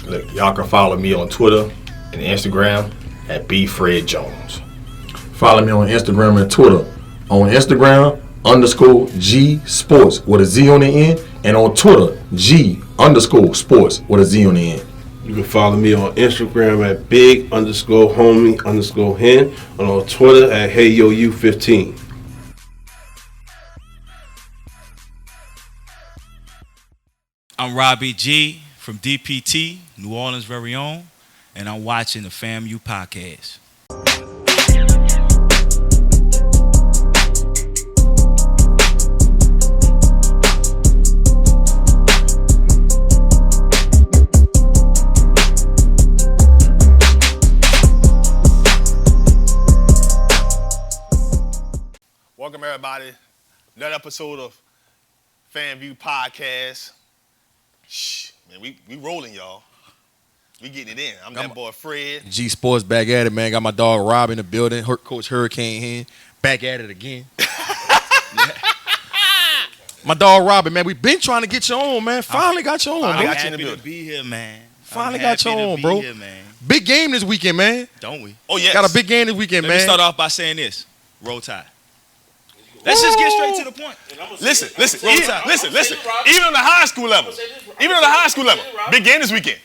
Look, y'all can follow me on Twitter and Instagram at BFredJones. Follow me on Instagram and Twitter. On Instagram, _G-Sportz with a Z on the end. And on Twitter, G_Sports with a Z on the end. You can follow me on Instagram at big_homie_hen and on Twitter at HeyYoU15. I'm Robby G from DPT, New Orleans' very own, and I'm watching the FAMU podcast. Welcome everybody. Another episode of FanView Podcast. Shh, man, we rolling, y'all. We getting it in. I'm that boy Fred. G-Sportz back at it, man. Got my dog Rob in the building. Coach Hurricane here. Back at it again. My dog Robby, man. We been trying to get you on, man. Finally got you on, I'm bro. happy to be here, man. Finally got you on, bro. Big game this weekend, man. Don't we? Oh, yes. Got a big game this weekend, man. Let me start off by saying this. Roll Tide. Let's just get straight to the point. Listen. Even on the high school level. Big game this weekend.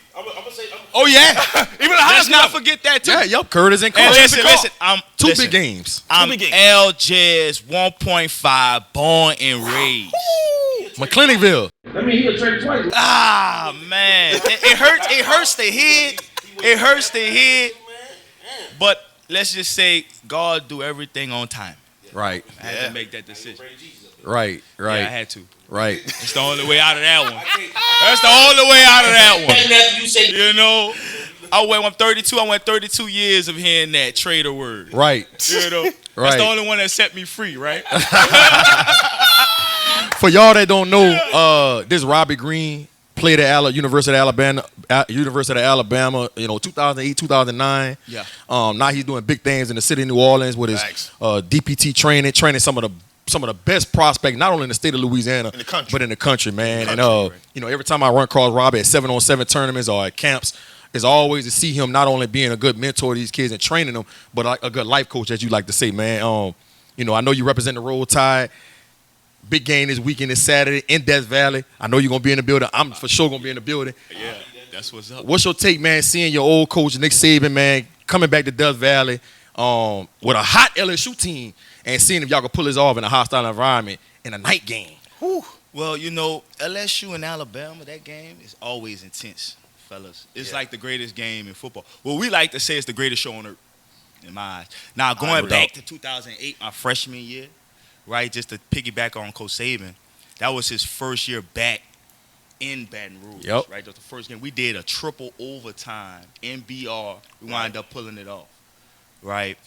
Oh, yeah. Even on the high Let's school not level. forget that, too. Yeah, yup. Curtis and And Coach. listen. Two big games. I'm big games. LJ's 1.5 born and raised. McClenneyville. Ah, man. It hurts the head. It hurts the head. But let's just say God do everything on time. Right. I had to make that decision. Right. Yeah, I had to. Right. It's the only way out of that one. That's the only way out of that one. You know, I'm 32. I went 32 years of hearing that trader word. Right. You know, that's the only one that set me free, right? For y'all that don't know, this Robby Green played at University of Alabama. 2008, 2009. Yeah. Now he's doing big things in the city of New Orleans with his DPT training some of the best prospects, not only in the state of Louisiana, but in the country, man. Every time I run across Robby at 7-on-7 tournaments or at camps, it's always to see him not only being a good mentor to these kids and training them, but a good life coach, as you like to say, man. I know you represent the Roll Tide. Big game this weekend, this Saturday in Death Valley. I know you're going to be in the building. I'm for sure going to be in the building. Yeah, that's what's up. What's your take, man, seeing your old coach, Nick Saban, man, coming back to Death Valley with a hot LSU team and seeing if y'all can pull this off in a hostile environment in a night game? Whew. Well, LSU and Alabama, that game is always intense, fellas. It's like the greatest game in football. Well, we like to say it's the greatest show on earth, in my eyes. Now, going back to 2008, my freshman year, right, just to piggyback on Coach Saban, that was his first year back in Baton Rouge, right? That was the first game. We did a triple overtime in BR. We wound up pulling it off, right?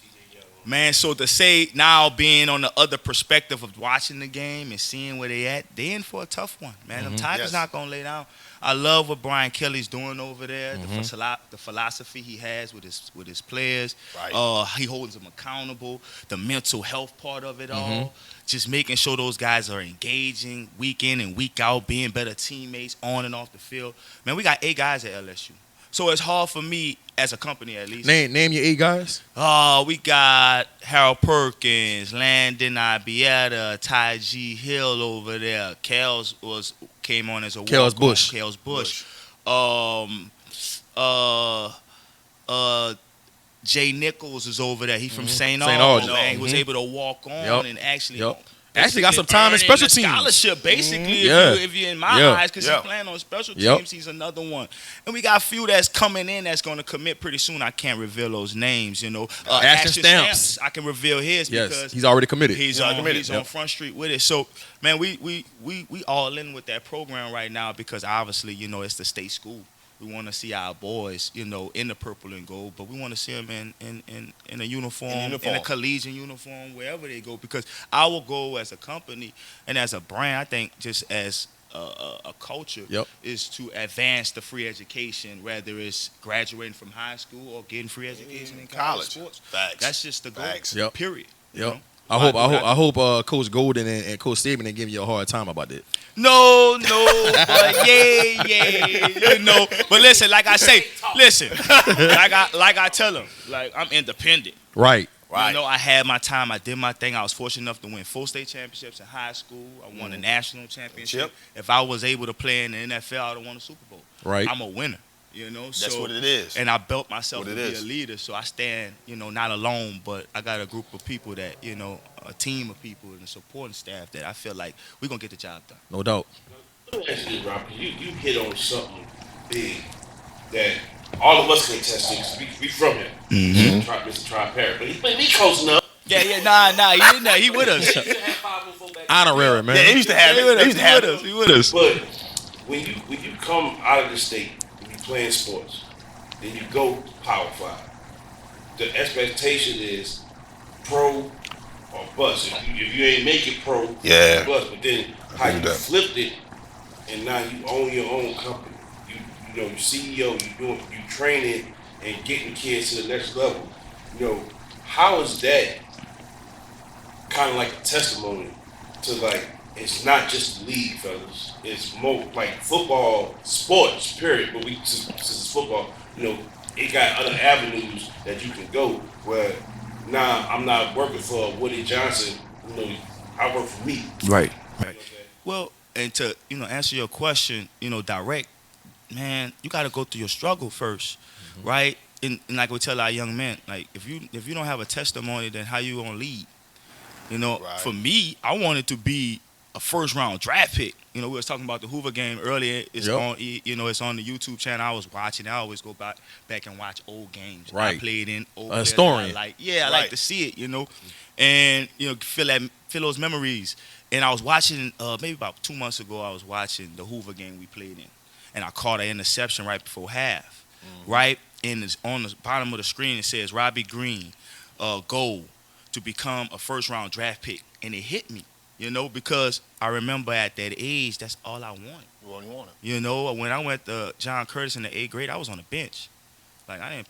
Man, so to say now being on the other perspective of watching the game and seeing where they at, they in for a tough one, man. Them Tigers not going to lay down. I love what Brian Kelly's doing over there, the philosophy he has with his players. Right. He holds them accountable, the mental health part of it all, just making sure those guys are engaging week in and week out, being better teammates on and off the field. Man, we got 8 guys at LSU. So it's hard for me, as a company at least. Name your 8 guys. We got Harold Perkins, Landon Ibieta, Ty G. Hill over there. Kels came on as a Kels Bush. Kels Bush. Jay Nicholls is over there. He from St. Albans. Man, he was able to walk on and actually got some time in special teams. Scholarship, basically, if you're in my eyes, because he's playing on special teams. He's another one. And we got a few that's coming in that's going to commit pretty soon. I can't reveal those names, Action Stamps. I can reveal his because he's already committed. He's on Front Street with it. So, man, we all in with that program right now because obviously, it's the state school. We want to see our boys, in the purple and gold, but we want to see them in a uniform, in a collegiate uniform, wherever they go. Because our goal as a company and as a brand, I think, just as a culture, is to advance the free education, whether it's graduating from high school or getting free education in college sports. Facts. That's just the goal. Facts. Period. I hope Coach Golden and Coach Saban ain't giving you a hard time about that. No, but you know. But listen, like I say, like I tell them, like I'm independent. Right. You know, I had my time. I did my thing. I was fortunate enough to win 4 state championships in high school. I won a national championship. If I was able to play in the NFL, I would have won a Super Bowl. Right. I'm a winner. You know, That's what it is. And I built myself to be a leader, so I stand, you know, not alone, but I got a group of people that, you know, a team of people and a supporting staff that I feel like we're going to get the job done. No doubt. Let me ask you, Rob, you hit on something big that all of us can attest to, 'cause we from here. Mr. Tri-Parrot, but he close enough. Yeah, nah, he with us. Honorary, man. Yeah, he used to have it. He with us. But when you come out of the state, when you playing sports, then you go Power 5. The expectation is pro or bust. If you ain't make it pro, Yeah. bust. But then how you flipped it, and now you own your own company. You know, you CEO, you training and getting kids to the next level. You know, how is that kind of like a testimony to like it's not just the league, fellas. It's more like football, sports, period. But since it's football, you know, it got other avenues that you can go where now I'm not working for Woody Johnson. You know, I work for me. Right. Well, and to, you know, answer your question, you know, direct, man, you got to go through your struggle first, right? And like we tell our young men, like if you don't have a testimony, then how you gonna lead? You know, for me, I wanted to be a first-round draft pick. You know, we was talking about the Hoover game earlier. It's on, you know, it's on the YouTube channel. I was watching. I always go back and watch old games. Right. I played in old historian. I like to see it. You know, and you know, feel those memories. And I was watching maybe about 2 months ago. I was watching the Hoover game we played in, and I caught an interception right before half. Right, and it's on the bottom of the screen. It says Robby Green, goal to become a first-round draft pick, and it hit me. You know, because I remember at that age, that's all I wanted. You know, when I went to John Curtis in the 8th grade, I was on the bench. Like I didn't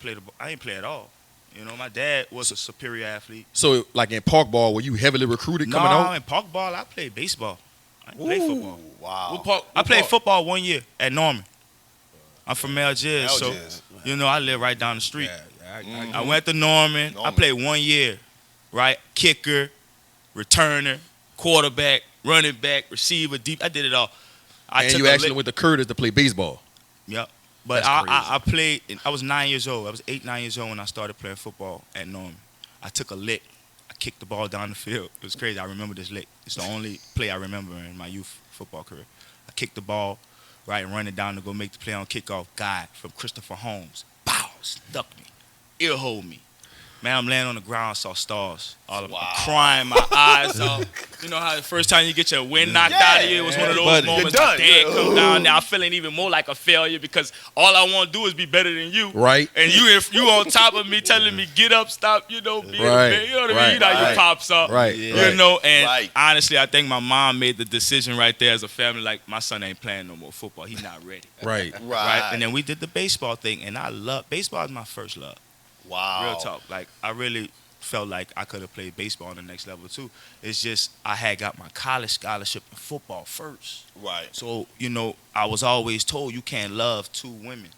play at all. You know, my dad was a superior athlete. So, like in park ball, were you heavily recruited coming out? No, in park ball, I played baseball. I didn't play football. Wow. I played football 1 year at Norman. I'm from Algiers, so you know I live right down the street. I went to Norman. I played 1 year, right? Kicker, returner, quarterback, running back, receiver, deep. I did it all. And you actually went to Curtis to play baseball. Yep. But I played. I was 9 years old. I was 8, 9 years old when I started playing football at Norman. I took a lick. I kicked the ball down the field. It was crazy. I remember this lick. It's the only play I remember in my youth football career. I kicked the ball. Right, running down to go make the play on kickoff. Guy from Christopher Holmes. Pow! Stuck me. Ear hold me. Man, I'm laying on the ground, saw stars. All of crying my eyes off. You know how the first time you get your wind knocked out of you, it was one of those moments. My dad come down there. I'm feeling even more like a failure because all I want to do is be better than you. Right. And you on top of me telling me, get up, stop, you know, be a man. You know what I mean? You know how your pops up. Right. You know, and honestly, I think my mom made the decision right there as a family, like, my son ain't playing no more football. He's not ready. Right. And then we did the baseball thing, and baseball is my first love. Wow. Real talk. Like, I really felt like I could have played baseball on the next level, too. It's just I had got my college scholarship in football first. Right. So, you know, I was always told you can't love 2 women.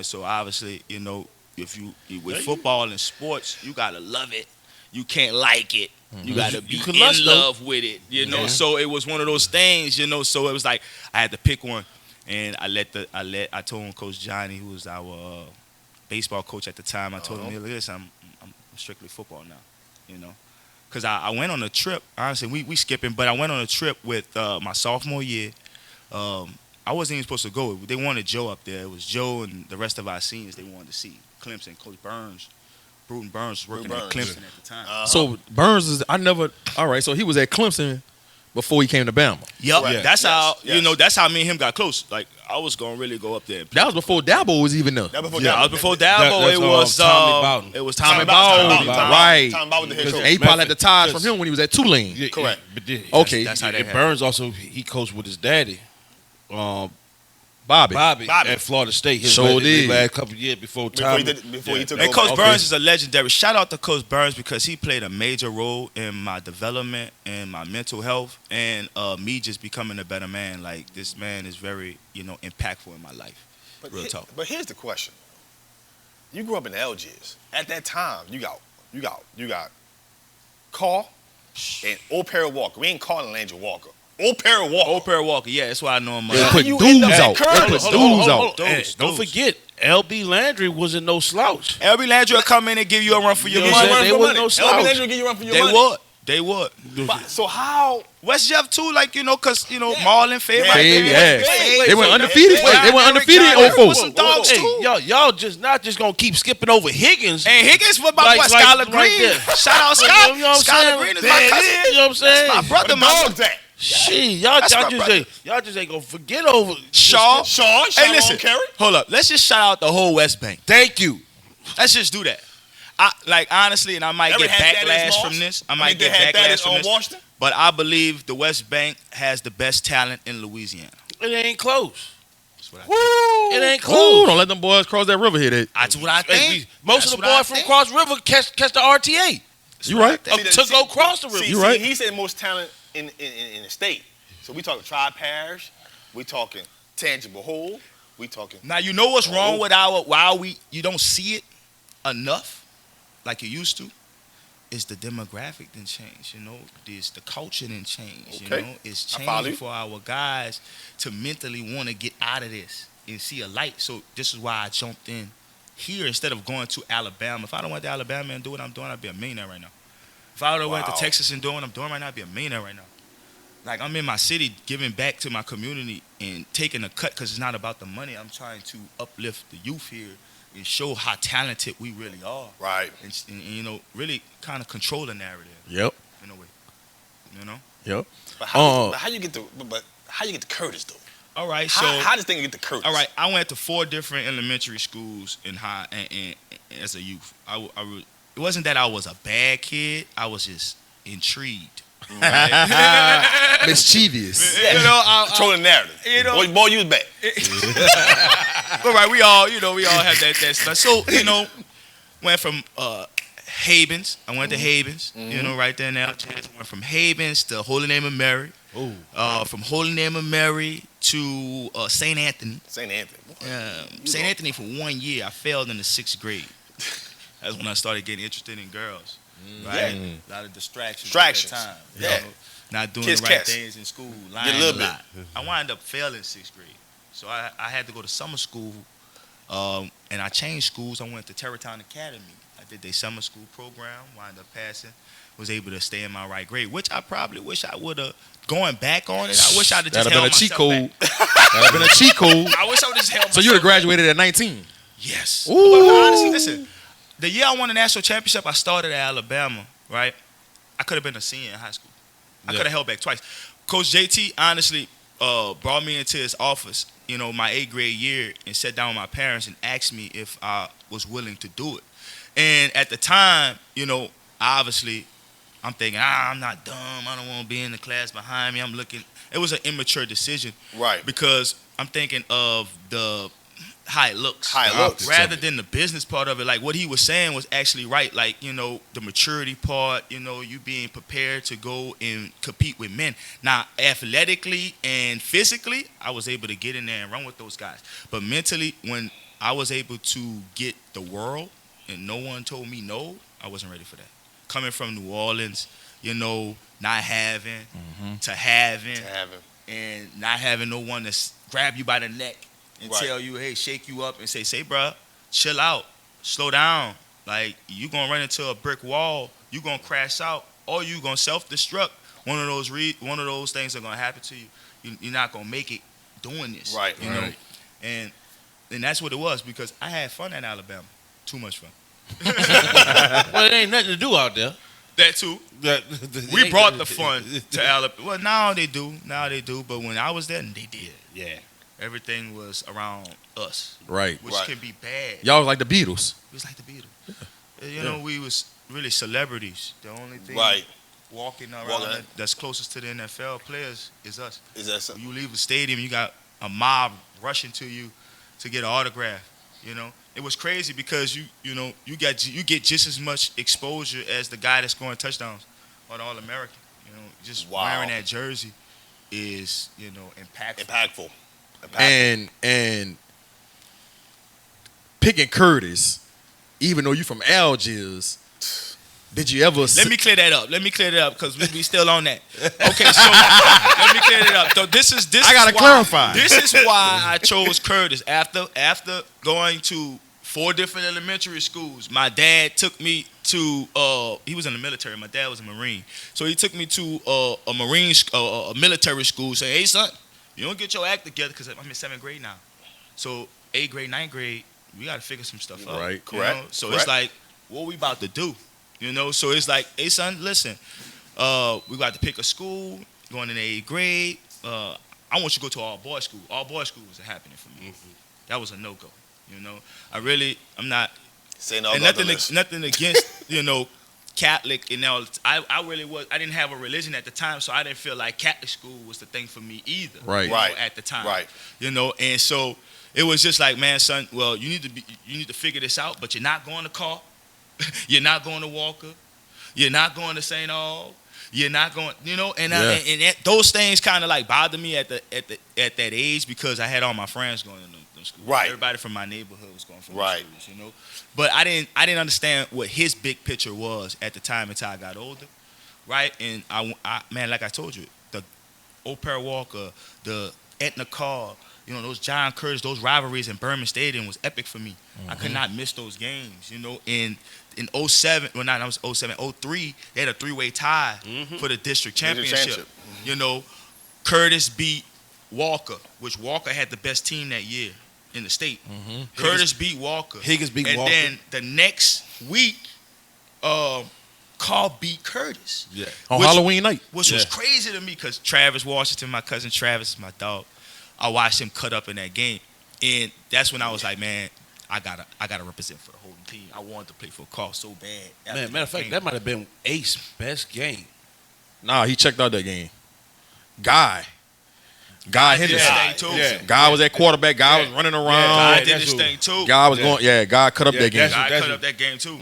So, obviously, you know, with football and sports, you got to love it. You can't like it. You got to be in love with it, you know. So, it was one of those things, you know. So, it was like I had to pick one. And I told Coach Johnny, who was our baseball coach at the time, I told him, look at this, I'm strictly football now, you know. Because I went on a trip, honestly, we skipping, but I went on a trip with my sophomore year. I wasn't even supposed to go. They wanted Joe up there. It was Joe and the rest of our seniors they wanted to see. Clemson, Coach Bruton Burns was working at Clemson at the time. So Burns so he was at Clemson before he came to Bama. Yep. That's how, you know, that's how me and him got close. Like, I was going to really go up there. That was before Dabo was even there. That was before Dabo. It was Tommy Bowden. It was Tommy Bowden. Right. Tommy Bowden, the head coach. And he probably had the ties from him when he was at Tulane. Correct. But Okay. That's how that Burns also, he coached with his daddy. Bobby. at Florida State. His last couple of years before time. Before he took And over. Coach Burns is a legendary. Shout out to Coach Burns because he played a major role in my development and my mental health and me just becoming a better man. Like, this man is very, impactful in my life. Real talk. But here's the question. You grew up in the LGs. At that time, you got Carl and Old Perry Walker. We ain't calling Landry Walker. Old Perry Walker. Yeah, that's why I know him. They put dudes out. Don't forget, LB Landry wasn't no slouch. LB Landry will come in and give you a run for your You know money. what I'm saying? They wasn't no slouch. LB Landry will give you a run for your money. They would. So how? West Jeff too, because Marlon Fave. They went undefeated. They went undefeated in 04. Some dogs too. Y'all just not just gonna keep skipping over Higgins. And Higgins was my boy Skylar Green. Shout out Scott. You know what I'm saying? Skylar Green is my cousin. You know what I'm saying? My brother, Dogs at Shit, y'all just ain't gonna forget over Shaw. Hey, listen. Kerry. Hold up. Let's just shout out the whole West Bank. Thank you. Let's just do that. Honestly, and I might get backlash from this. I might get backlash from this. Washington? But I believe the West Bank has the best talent in Louisiana. It ain't close. Woo! It ain't close. Ooh, don't let them boys cross that river here. That's what I think. Most of the boys from Cross River catch the RTA. You right. To go cross the river. You right. He said most talent in the state. So we talking Tri-Parish. We talking Tangible Whole. We talking. Now you know what's wrong with you don't see it enough like you used to. Is the demographic didn't change, the culture didn't change, it's changing for our guys to mentally want to get out of this and see a light. So this is why I jumped in here instead of going to Alabama. If I don't went to Alabama and do what I'm doing, I'd be a millionaire right now. If I would have went to Texas and doing what I'm doing right now, I'd be a millionaire right now. Like, I'm in my city giving back to my community and taking a cut because it's not about the money. I'm trying to uplift the youth here and show how talented we really are. Right. And really kind of control the narrative. Yep. In a way. Yep. But how you get to Curtis though? All right. How does thing get to Curtis? All right. I went to 4 different elementary schools in high and as a youth. It wasn't that I was a bad kid. I was just intrigued. Right? Mischievous. Controlling the narrative. Boy, you was bad. All right, we all have that stuff. So, went from Havens. I went to Havens, right there now. I went from Havens to Holy Name of Mary. From Holy Name of Mary to St. Anthony. St. Anthony. St. Anthony for 1 year. I failed in the 6th grade. That's when I started getting interested in girls. Right? A lot of distractions at that time. Yeah. Not doing the right things in school. Lying a lot. I wound up failing 6th grade. So I had to go to summer school, and I changed schools. I went to Terrytown Academy. I did their summer school program, wound up passing, was able to stay in my right grade, which I probably wish I would have, going back on it, I wish I would have just held myself back. That'd have been a cheat code. I wish I would have just held myself So you would have graduated at 19? Yes. Ooh. But honestly, listen, the year I won the national championship, I started at Alabama, right? I could have been a senior in high school. I could have held back twice. Coach JT, honestly, brought me into his office, my 8th grade year, and sat down with my parents and asked me if I was willing to do it. And at the time, obviously, I'm thinking, I'm not dumb. I don't want to be in the class behind me. I'm looking. It was an immature decision. Right. Because I'm thinking of how it looks. Rather than the business part of it. Like, what he was saying was actually right. Like, the maturity part, you being prepared to go and compete with men. Now, athletically and physically, I was able to get in there and run with those guys. But mentally, when I was able to get the world and no one told me no, I wasn't ready for that. Coming from New Orleans, not having to having and not having no one to grab you by the neck and tell you, hey, shake you up and say, bro, chill out, slow down. Like, you gonna run into a brick wall, you gonna crash out, or you gonna self-destruct. One of those things are gonna happen to you. You're not gonna make it doing this. Right. And that's what it was, because I had fun at Alabama. Too much fun. Well, it ain't nothing to do out there. That too. We brought the fun to Alabama. Well, now they do. But when I was there, they did. Yeah. Everything was around us. Right. Which can be bad. Y'all was like the Beatles. It was like the Beatles. We was really celebrities. The only thing walking around that's closest to the NFL players is us. Is that so? You leave the stadium, you got a mob rushing to you to get an autograph. You know, it was crazy because you get just as much exposure as the guy that's scoring touchdowns on All-American. You know, just wearing that jersey is impactful. And picking Curtis, even though you from Algiers, did you ever? Let me clear that up because we still on that. Okay, so let me clear that up. So this is I gotta clarify. This is why I chose Curtis after going to 4 different elementary schools. My dad took me to he was in the military. My dad was a Marine, so he took me to a military school. Saying, "Hey son, you don't get your act together because I'm in 7th grade now. So 8th grade, 9th grade, we got to figure some stuff out." Right, correct. Know? So it's like, what we about to do? You know, so it's like, hey son, listen, we got to pick a school going in 8th grade. I want you to go to all boys school. All boys school wasn't happening for me. That was a no go. You know, I'm not saying no. And nothing against Catholic. And now I really was. I didn't have a religion at the time, so I didn't feel like Catholic school was the thing for me either. Right. At the time. Right. You know, and so it was just like, man, son. Well, you need to figure this out, but you're not going to Carr. You're not going to Walker. You're not going to St. Aug. You're not going, and those things kind of like bothered me at that age because I had all my friends going to them schools. Right. Everybody from my neighborhood was going from those schools, But I didn't understand what his big picture was at the time until I got older, right? And I man, like I told you, the O'Para Walker, the Etna Carr, those John Curtis, those rivalries in Berman Stadium was epic for me. I could not miss those games, In 07, well, not, I was 07, 03, they had a 3-way tie for the district championship. Curtis beat Walker, which Walker had the best team that year in the state. Curtis beat Walker. Higgins beat Walker. And then the next week, Carl beat Curtis. Yeah. On Halloween night. Which was crazy to me because Travis Washington, my cousin Travis, my dog, I watched him cut up in that game. And that's when I was like, man, I gotta represent for the whole team. I wanted to play for Carl so bad. Man, matter of fact, that might have been Ace's best game. Nah, he checked out that game. Guy hit his thing too. Yeah. Guy was at quarterback. Guy was running around. Guy did his thing too. Guy was going. Yeah, Guy cut up that game. Guy cut up that game too.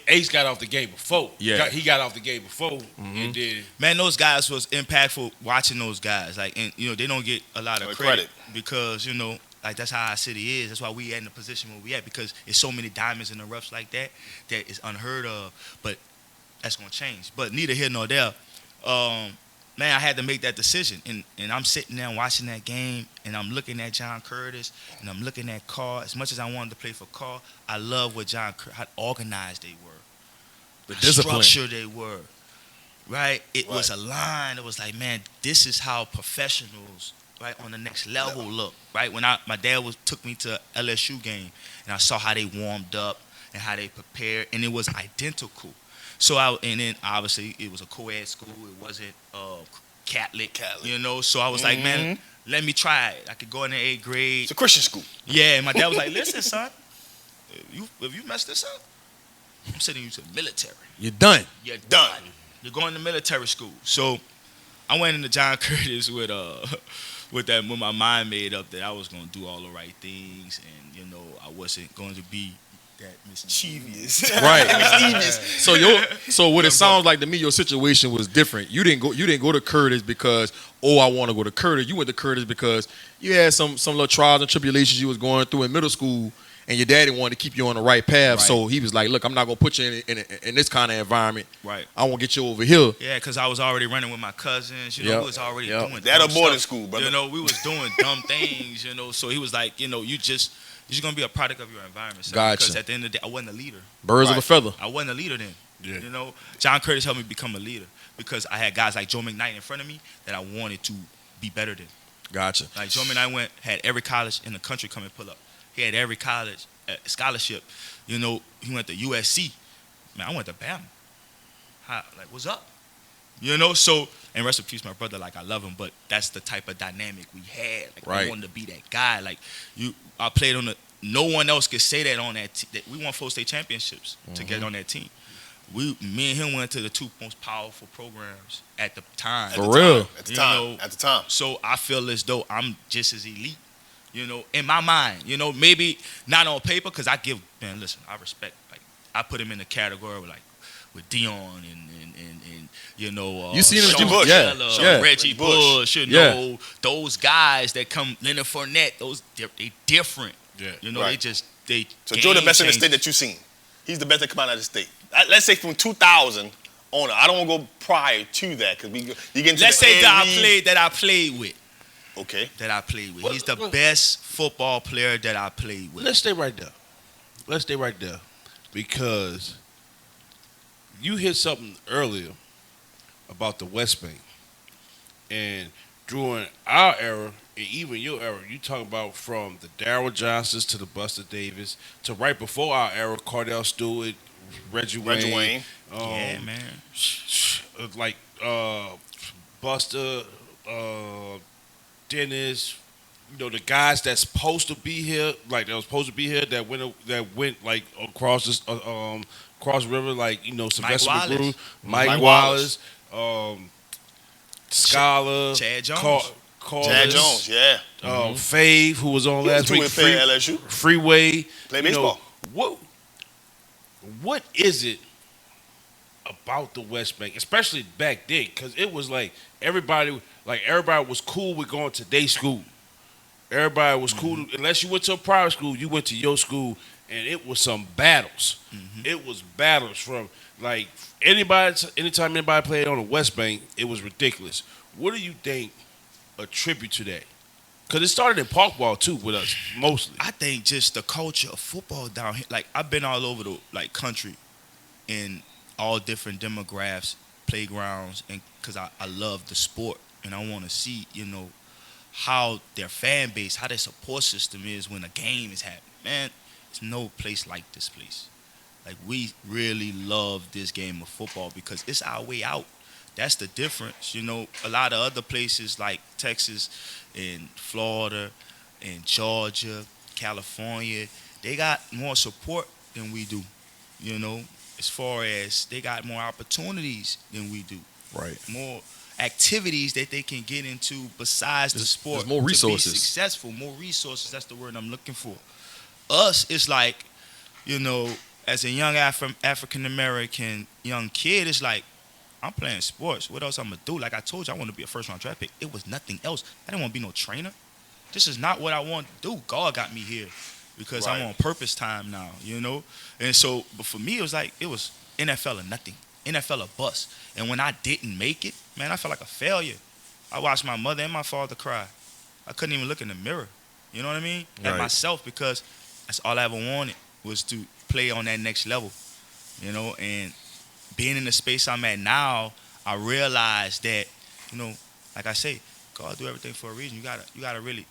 Ace got off the game before. Yeah, he got off the game before. And then, man, those guys was impactful. Watching those guys, and they don't get a lot of credit because like that's how our city is. That's why we in the position where we at because it's so many diamonds in the roughs like that is unheard of. But that's gonna change. But neither here nor there. Man, I had to make that decision, and I'm sitting there watching that game, and I'm looking at John Curtis, and I'm looking at Carr. As much as I wanted to play for Carr, I love what how organized they were, the structure they were, right? It was a line. It was like, man, this is how professionals, right, on the next level look, right? When my dad took me to LSU game, and I saw how they warmed up and how they prepared, and it was identical. So and then obviously it was a co-ed school. It wasn't Catholic. So I was like, man, let me try it. I could go in the 8th grade. It's a Christian school. Yeah, and my dad was like, listen, son, if you mess this up, I'm sending you to the military. You're done. You're done. You're going to military school. So I went into John Curtis with my mind made up that I was going to do all the right things, and I wasn't going to be that mischievous. Right. So what it sounds like to me, your situation was different. You didn't go to Curtis because, I want to go to Curtis. You went to Curtis because you had some little trials and tribulations you was going through in middle school, and your daddy wanted to keep you on the right path. Right. So he was like, look, I'm not going to put you in this kind of environment. Right. I want to get you over here. Yeah, because I was already running with my cousins. We was already doing that a boarding stuff. School, brother. We was doing dumb things, So he was like, you're just going to be a product of your environment. So, gotcha. Because at the end of the day, I wasn't a leader. Birds of a feather. I wasn't a leader then. Yeah. John Curtis helped me become a leader because I had guys like Joe McKnight in front of me that I wanted to be better than. Gotcha. Like Joe McKnight had every college in the country come and pull up. He had every college scholarship. He went to USC. Man, I went to Bama. What's up? So, and rest in peace, my brother. I love him, but that's the type of dynamic we had. I wanted to be that guy. I played on no one else could say that on that. We won 4 state championships to get on that team. Me and him went to the two most powerful programs at the time. For real. At the time. So I feel as though I'm just as elite, in my mind. Maybe not on paper, because I listen, I respect, like, I put him in the category with Dion and you seen him, Reggie Bush. Reggie Bush, those guys that come, Leonard Fournette, they different. Right. they So Joe the best in the state that you've seen. He's the best that come out of the state. Let's say from 2000 on. I don't want to go prior to that because you get into let's say that I played with. Okay. That I played with. He's the best football player that I played with. Let's stay right there. Because you hit something earlier about the West Bank. And during our era, and even your era, you talk about from the Darryl Johnsons to the Buster Davis to right before our era, Cardell Stewart, Reggie Wayne. Yeah, man. Like Buster, Dennis, the guys that's supposed to be here, that went like across this cross river, like Sylvester McGrew, Mike Wallace, Scholar, Chad Jones. Chad Jones, yeah. Fave, who was on last week. LSU. Freeway. Play baseball. What is it about the West Bank, especially back then? Because it was like everybody was cool with going to day school. Everybody was cool. Unless you went to a private school, you went to your school, and it was some battles. It was battles from like anytime anybody played on the West Bank, it was ridiculous. What do you think attribute to that? Because it started in park ball too with us mostly. I think just the culture of football down here. Like, I've been all over the country in all different demographics, playgrounds, and because I love the sport and I want to see how their fan base, how their support system is when a game is happening. Man, there's no place like this place. Like, we really love this game of football because it's our way out. That's the difference. A lot of other places like Texas and Florida and Georgia, California, they got more support than we do, as far as they got more opportunities than we do. Right. More activities that they can get into besides the sport. There's more resources. To be successful, more resources, that's the word I'm looking for. Us, it's like, as a young African-American young kid, it's like, I'm playing sports. What else I'm going to do? Like I told you, I want to be a first-round draft pick. It was nothing else. I didn't want to be no trainer. This is not what I want to do. God got me here because I'm on purpose time now, And so, but for me, it was NFL or nothing. NFL or bust. And when I didn't make it, man, I felt like a failure. I watched my mother and my father cry. I couldn't even look in the mirror. You know what I mean? At myself, because that's all I ever wanted was to play on that next level, and being in the space I'm at now, I realized that, like I say, God do everything for a reason. You gotta really,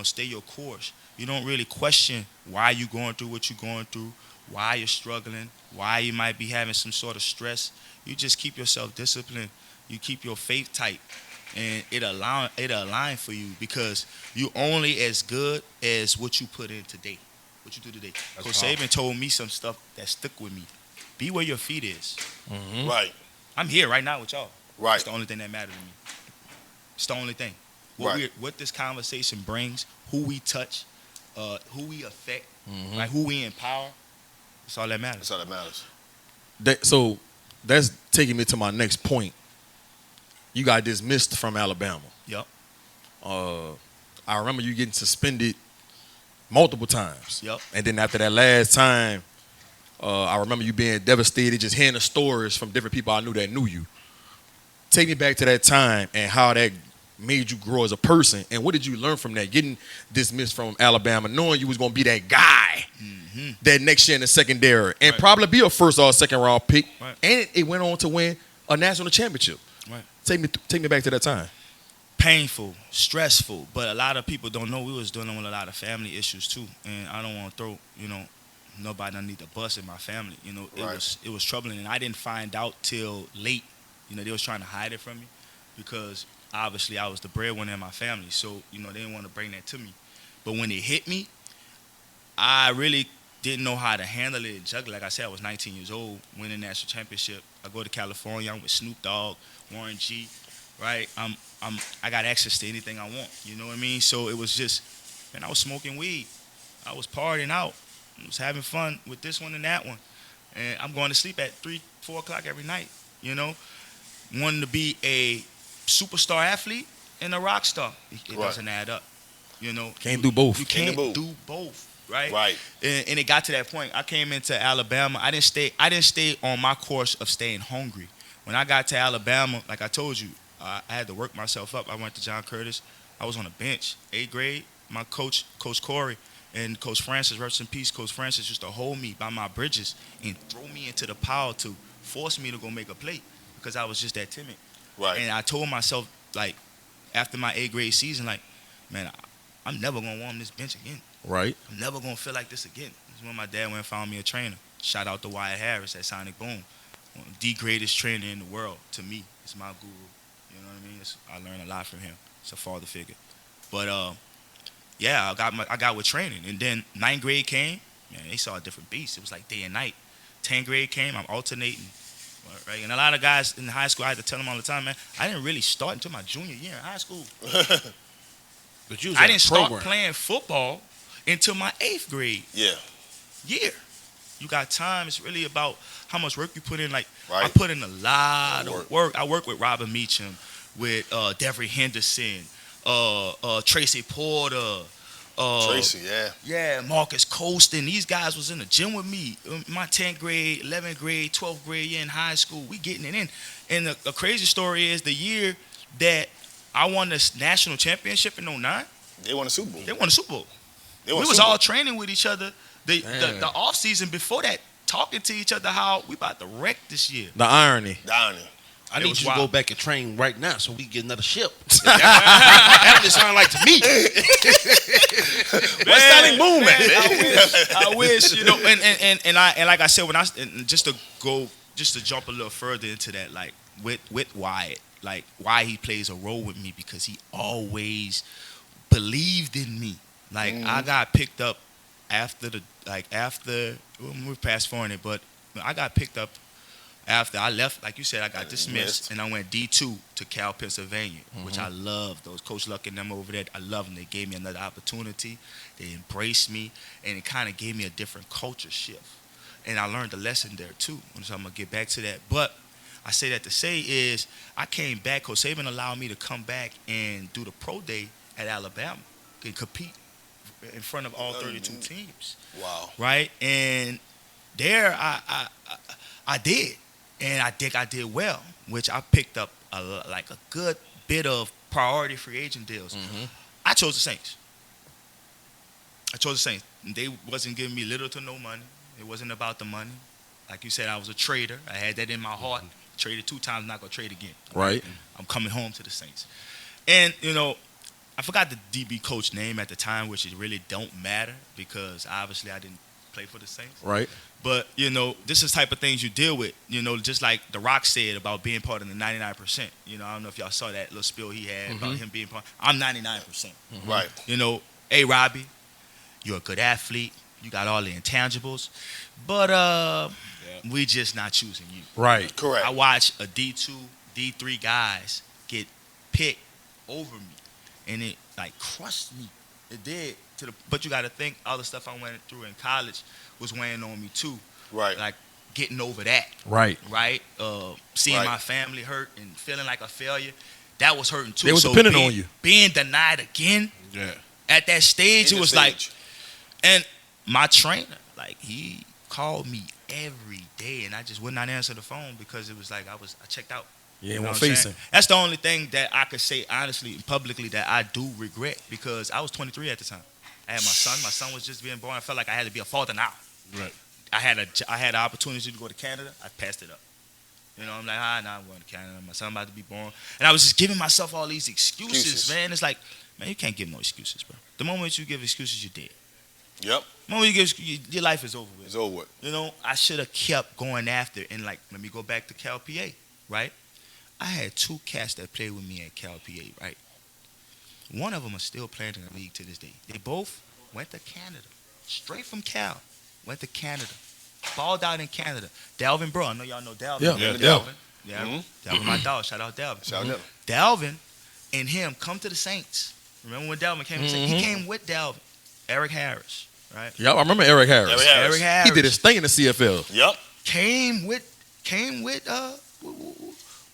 stay your course. You don't really question why you going through what you're going through, why you're struggling, why you might be having some sort of stress. You just keep yourself disciplined. You keep your faith tight, and it align for you because you only as good as what you put in today, what you do today. Coach Saban told me some stuff that stuck with me. Be where your feet is. Right. I'm here right now with y'all. Right. It's the only thing that matters to me. It's the only thing. What this conversation brings, who we touch, who we affect, like who we empower. That's all that matters. That's all that matters. So that's taking me to my next point. You got dismissed from Alabama. Yep. I remember you getting suspended multiple times. Yep. And then after that last time, I remember you being devastated, just hearing the stories from different people I knew that knew you. Take me back to that time and how that made you grow as a person, and what did you learn from that, getting dismissed from Alabama, knowing you was going to be that guy that next year in the secondary and probably be a first or second round pick, and it went on to win a national championship. Right. Take me back to that time. Painful, stressful, but a lot of people don't know we was dealing with a lot of family issues too, and I don't want to throw, nobody underneath the bus in my family. It was troubling, and I didn't find out till late. They was trying to hide it from me because obviously I was the breadwinner in my family, so they didn't want to bring that to me. But when it hit me, I really didn't know how to handle it and juggle. Like I said, I was 19 years old, winning national championship. I go to California. I'm with Snoop Dogg, Warren G, right? I got access to anything I want. You know what I mean? So it was just, man, I was smoking weed. I was partying out. I was having fun with this one and that one. And I'm going to sleep at 3, 4 o'clock every night, you know? Wanting to be a superstar athlete and a rock star. It doesn't add up, you know? Can't do both. You can't do both, right? Right. And it got to that point. I came into Alabama. I didn't stay on my course of staying hungry. When I got to Alabama, like I told you, I had to work myself up. I went to John Curtis. I was on a bench, 8th grade. My coach, Coach Corey, and Coach Francis, rest in peace, Coach Francis used to hold me by my bridges and throw me into the pile to force me to go make a play because I was just that timid. Right. And I told myself, like, after my 8th grade season, like, man, I'm never going to warm this bench again. Right. I'm never going to feel like this again. This is when my dad went and found me a trainer. Shout out to Wyatt Harris at Sonic Boom. The greatest trainer in the world to me. It's my guru. You know what I mean? I learned a lot from him. It's a father figure. But, yeah, I got with training. And then 9th grade came, man, they saw a different beast. It was like day and night. 10th grade came, I'm alternating. Right? And a lot of guys in high school, I had to tell them all the time, man, I didn't really start until my junior year in high school. But you was I at didn't a start program. playing football until my 8th grade year. You got time. It's really about how much work you put in. Like, I put in a lot of work. I work with Robert Meacham, with Devery Henderson, Tracy Porter. Tracy, Yeah, Marcus Colston. These guys was in the gym with me. My 10th grade, 11th grade, 12th grade year in high school. We getting it in. And the crazy story is the year that I won the national championship in 09. They won a Super Bowl. They won a Super Bowl. We was all training with each other. The off season before that, talking to each other how we about to wreck this year. The irony. I need you to go back and train right now so we can get another ship. That just sound like to me. What's Sonic Boom, man? I wish, you know, and like I said, just to jump a little further into that, like with Wyatt, like why he plays a role with me because he always believed in me. Like I got picked up after we're fast forwarding it, but I got picked up after I left. Like you said, I got dismissed and I went D2 to Cal, Pennsylvania, which I love. Those Coach Luck and them over there, I love them. They gave me another opportunity. They embraced me, and it kind of gave me a different culture shift. And I learned a lesson there too. So I'm gonna get back to that. But I say that to say is I came back. Coach Saban allowed me to come back and do the pro day at Alabama and compete in front of all 32 teams. Wow. Right? And there I did. And I think I did well, which I picked up a good bit of priority free agent deals. I chose the Saints. They wasn't giving me little to no money. It wasn't about the money. Like you said, I was a trader. I had that in my heart. Traded 2 times, not going to trade again. Right. I'm coming home to the Saints. And, you know, I forgot the DB coach name at the time, which it really don't matter because obviously I didn't play for the Saints. Right. But, you know, this is the type of things you deal with, you know, just like The Rock said about being part of the 99%. You know, I don't know if y'all saw that little spiel he had about him being part. I'm 99%. Right. You know, hey, Robby, you're a good athlete. You got all the intangibles. But we just not choosing you. Right. Correct. I watched a D2, D3 guys get picked over me. And it, like, crushed me. It did. But you got to think all the stuff I went through in college was weighing on me too. Right. Like getting over that. Right. Right. Seeing my family hurt and feeling like a failure, that was hurting too. They was depending on you. Being denied again. Yeah. At that stage, it was like, and my trainer, like he called me every day, and I just would not answer the phone because it was like I checked out. Yeah, You know won't what I'm face saying? him. That's the only thing that I could say honestly and publicly that I do regret because I was 23 at the time. I had my son. My son was just being born. I felt like I had to be a father now. Right. I had an opportunity to go to Canada. I passed it up. You know, I'm like, nah, I'm going to Canada. My son about to be born. And I was just giving myself all these excuses, man. It's like, man, you can't give no excuses, bro. The moment you give excuses, you're dead. Yep. The moment you give, your life is over with. It's over with. You know, I should have kept going after. And, like, let me go back to Cal PA, right? I had 2 cats that played with me at Cal PA, right? One of them is still playing in the league to this day. They both went to Canada, straight from Cal. went to Canada, balled out in Canada. Dalvin, bro, I know y'all know Dalvin. Yeah. Dalvin. Yeah, Dalvin, my dog. Shout out Dalvin. Shout out. Dalvin and him come to the Saints. Remember when Dalvin came to the Saints? He came with Dalvin. Eric Harris, right? Yeah, I remember Eric Harris. Eric Harris. He did his thing in the CFL. Yep. Came with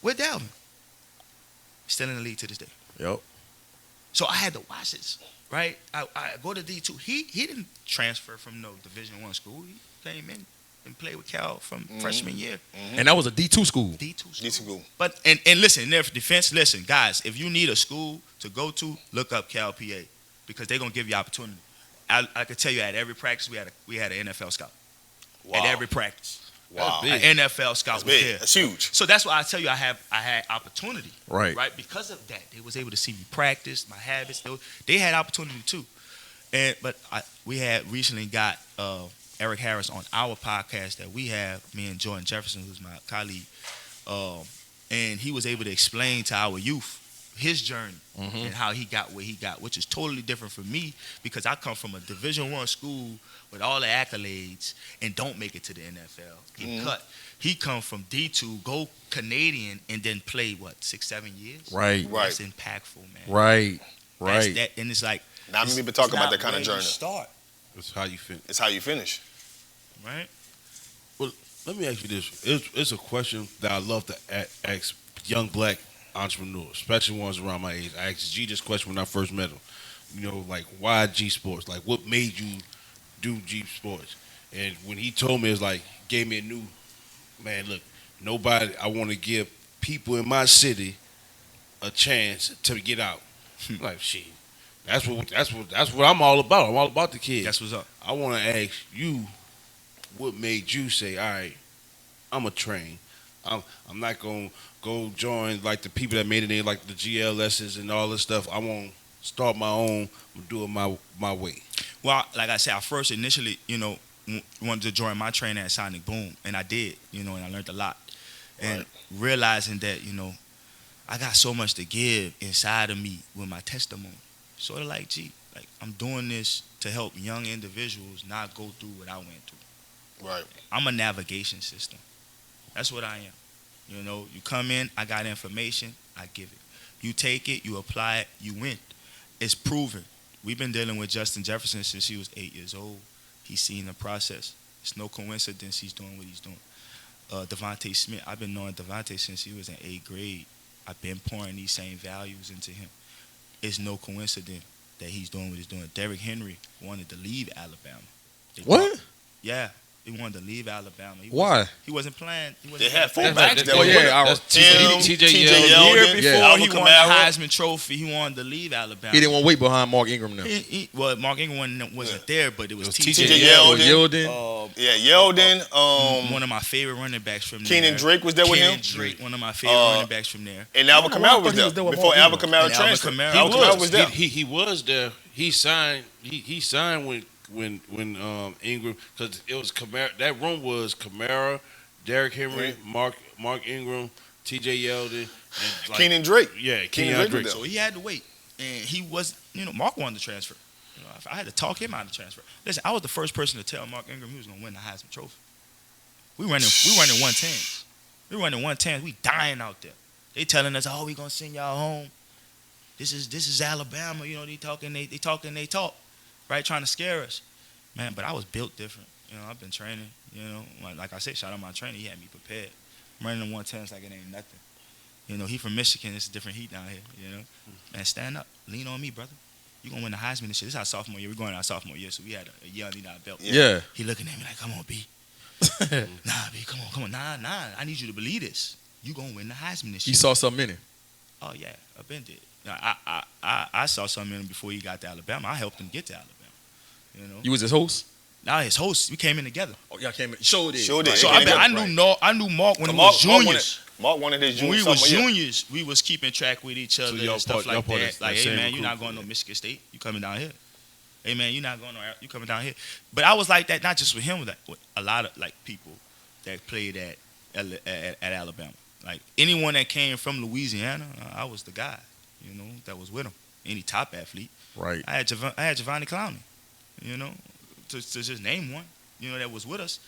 Dalvin. Still in the league to this day. Yep. So I had to watch this, right? I go to D2. He didn't transfer from no Division I school. He came in and played with Cal from freshman year. And that was a D2 school. D2 school. D2 school. But and listen, in their defense, listen, guys, if you need a school to go to, look up Cal PA because they're gonna give you opportunity. I could tell you at every practice we had an NFL scout. Wow. At every practice. Wow. An NFL scout was Big. there. That's huge. So that's why I tell you I had opportunity. Right. Right? Because of that. They was able to see me practice, my habits. They had opportunity too. But we had recently got Eric Harris on our podcast that we have, me and Jordan Jefferson, who's my colleague. And he was able to explain to our youth his journey and how he got where he got, which is totally different from me because I come from a Division I school with all the accolades and don't make it to the NFL. Get cut. He come from D2, go Canadian, and then play, 6-7 years? Right. That's impactful, man. Right. That's that, and it's like... Not many people talk about that kind of journey. Start, That's how you finish. It's how you finish. right? Well, let me ask you this. It's a question that I love to ask young black entrepreneurs, especially ones around my age. I asked G this question when I first met him. You know, like, why G-Sportz? Like, what made you do G-Sportz? And when he told me, it's like, gave me a new, man, look, nobody, I want to give people in my city a chance to get out. Like, shit, that's what I'm all about. I'm all about the kids. That's what's up. I want to ask you, what made you say, all right, I'm a train. I'm not going to go join like the people that made it in, like the GLSs and all this stuff. I want to start my own, do it my way. Well, like I said, I first initially, wanted to join my training at Sonic Boom, and I did, and I learned a lot. And realizing that, I got so much to give inside of me with my testimony. Sort of like, like I'm doing this to help young individuals not go through what I went through. Right. I'm a navigation system. That's what I am. You come in, I got information, I give it. You take it, you apply it, you win. It's proven. We've been dealing with Justin Jefferson since he was 8 years old. He's seen the process. It's no coincidence he's doing what he's doing. Devontae Smith, I've been knowing Devontae since he was in 8th grade. I've been pouring these same values into him. It's no coincidence that he's doing what he's doing. BigHenry wanted to leave Alabama. What? Yeah. He wanted to leave Alabama. Why? He wasn't playing. They had fullbacks that Oh, were yeah, with him. TJ Yeldon. The year before Alvin he won the Kamara. Heisman Trophy, he wanted to leave Alabama. He didn't want to wait behind Mark Ingram now. Well, Mark Ingram wasn't there, but it was TJ TJ Yeldon. Yeldon. one of my favorite running backs from there. Keenan Drake was there with him? Keenan Drake, one of my favorite running backs from there. And Alvin Kamara was there before Alvin Kamara transferred. Alvin Kamara was there. He was there. He signed. He signed when Ingram, because it was Kamara. That room was Kamara, Derrick Henry, Mark Ingram, T.J. Yeldon, and Keenan Drake. Yeah, Keenan Drake. So he had to wait, and he was, Mark wanted to transfer. I had to talk him out of transfer. Listen, I was the first person to tell Mark Ingram he was going to win the Heisman Trophy. We running 110s. We running 110s. We dying out there. They telling us, we gonna send y'all home. This is Alabama. They talk, right? Trying to scare us, man. But I was built different. I've been training. Like I said, shout out my trainer. He had me prepared. I'm running the 110s like it ain't nothing. He from Michigan. It's a different heat down here. Man, stand up, lean on me, brother. You gonna win the Heisman this year. This is our sophomore year. We're going our sophomore year, so we had a year under our belt. Yeah. He looking at me like, come on, B. Nah, B, come on. Nah. I need you to believe this. You gonna win the Heisman this year. He saw something in him. Oh yeah, I've been did. I saw something in him before he got to Alabama. I helped him get to Alabama. You was his host? Nah, his host. We came in together. Oh, y'all came in. Sure did. Sure did. So Right. I knew Mark when we was juniors. Mark wanted his When junior we was sophomore year. juniors, we was keeping track with each other y'all and stuff y'all like part that. of Like, that hey same man, you're not group. going to Michigan State. You coming down here. Hey man, you're not going nowhere. You coming down here. But I was like that, not just with him, with a lot of like people that played at Alabama. Like anyone that came from Louisiana, I was the guy, that was with him. Any top athlete. Right. I had Giovanni Clowney, to just name one. that was with us.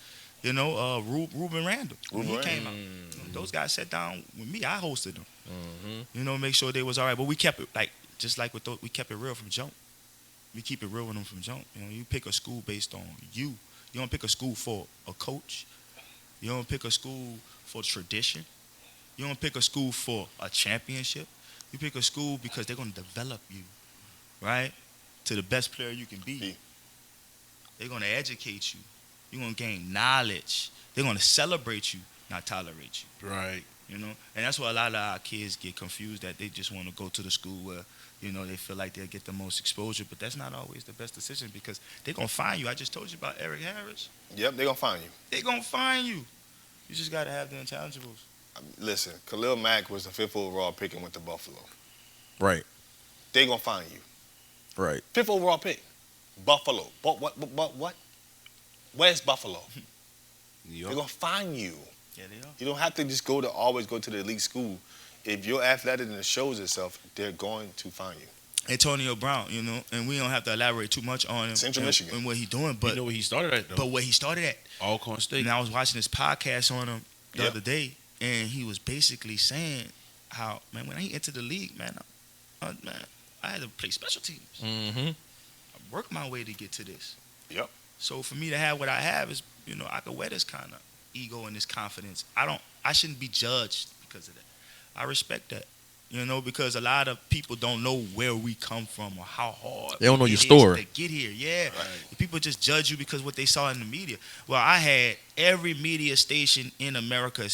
Ruben Randall. When he came out, those guys sat down with me. I hosted them. Make sure they was all right. But we kept it just like with those, we kept it real from jump. We keep it real with them from jump. You pick a school based on you. You don't pick a school for a coach. You don't pick a school for tradition. You don't pick a school for a championship. You pick a school because they're going to develop you, right, to the best player you can be. They're going to educate you. You're going to gain knowledge. They're going to celebrate you, not tolerate you. Right. And that's why a lot of our kids get confused that they just want to go to the school where, they feel like they'll get the most exposure. But that's not always the best decision because they're going to find you. I just told you about Eric Harris. Yep, they're going to find you. They're going to find you. You just got to have the intangibles. Listen, Khalil Mack was the 5th overall pick and went to Buffalo. Right. They're going to find you. Right. 5th overall pick. Buffalo. But what? Where's Buffalo? They're going to find you. Yeah, they are. You don't have to just always go to the elite school. If you're athletic and it shows itself, they're going to find you. Antonio Brown, and we don't have to elaborate too much on him. Central Michigan. And what he's doing. But You know where he started at, though? But where he started at. Alcorn State. And I was watching this podcast on him the other day, and he was basically saying how, man, when he entered the league, man, I had to play special teams. Mm-hmm. I worked my way to get to this. Yep. So for me to have what I have is, I could wear this kind of ego and this confidence. I shouldn't be judged because of that. I respect that. Because a lot of people don't know where we come from or how hard they don't know your it is story to get here. Yeah, right. People just judge you because what they saw in the media. Well, I had every media station in America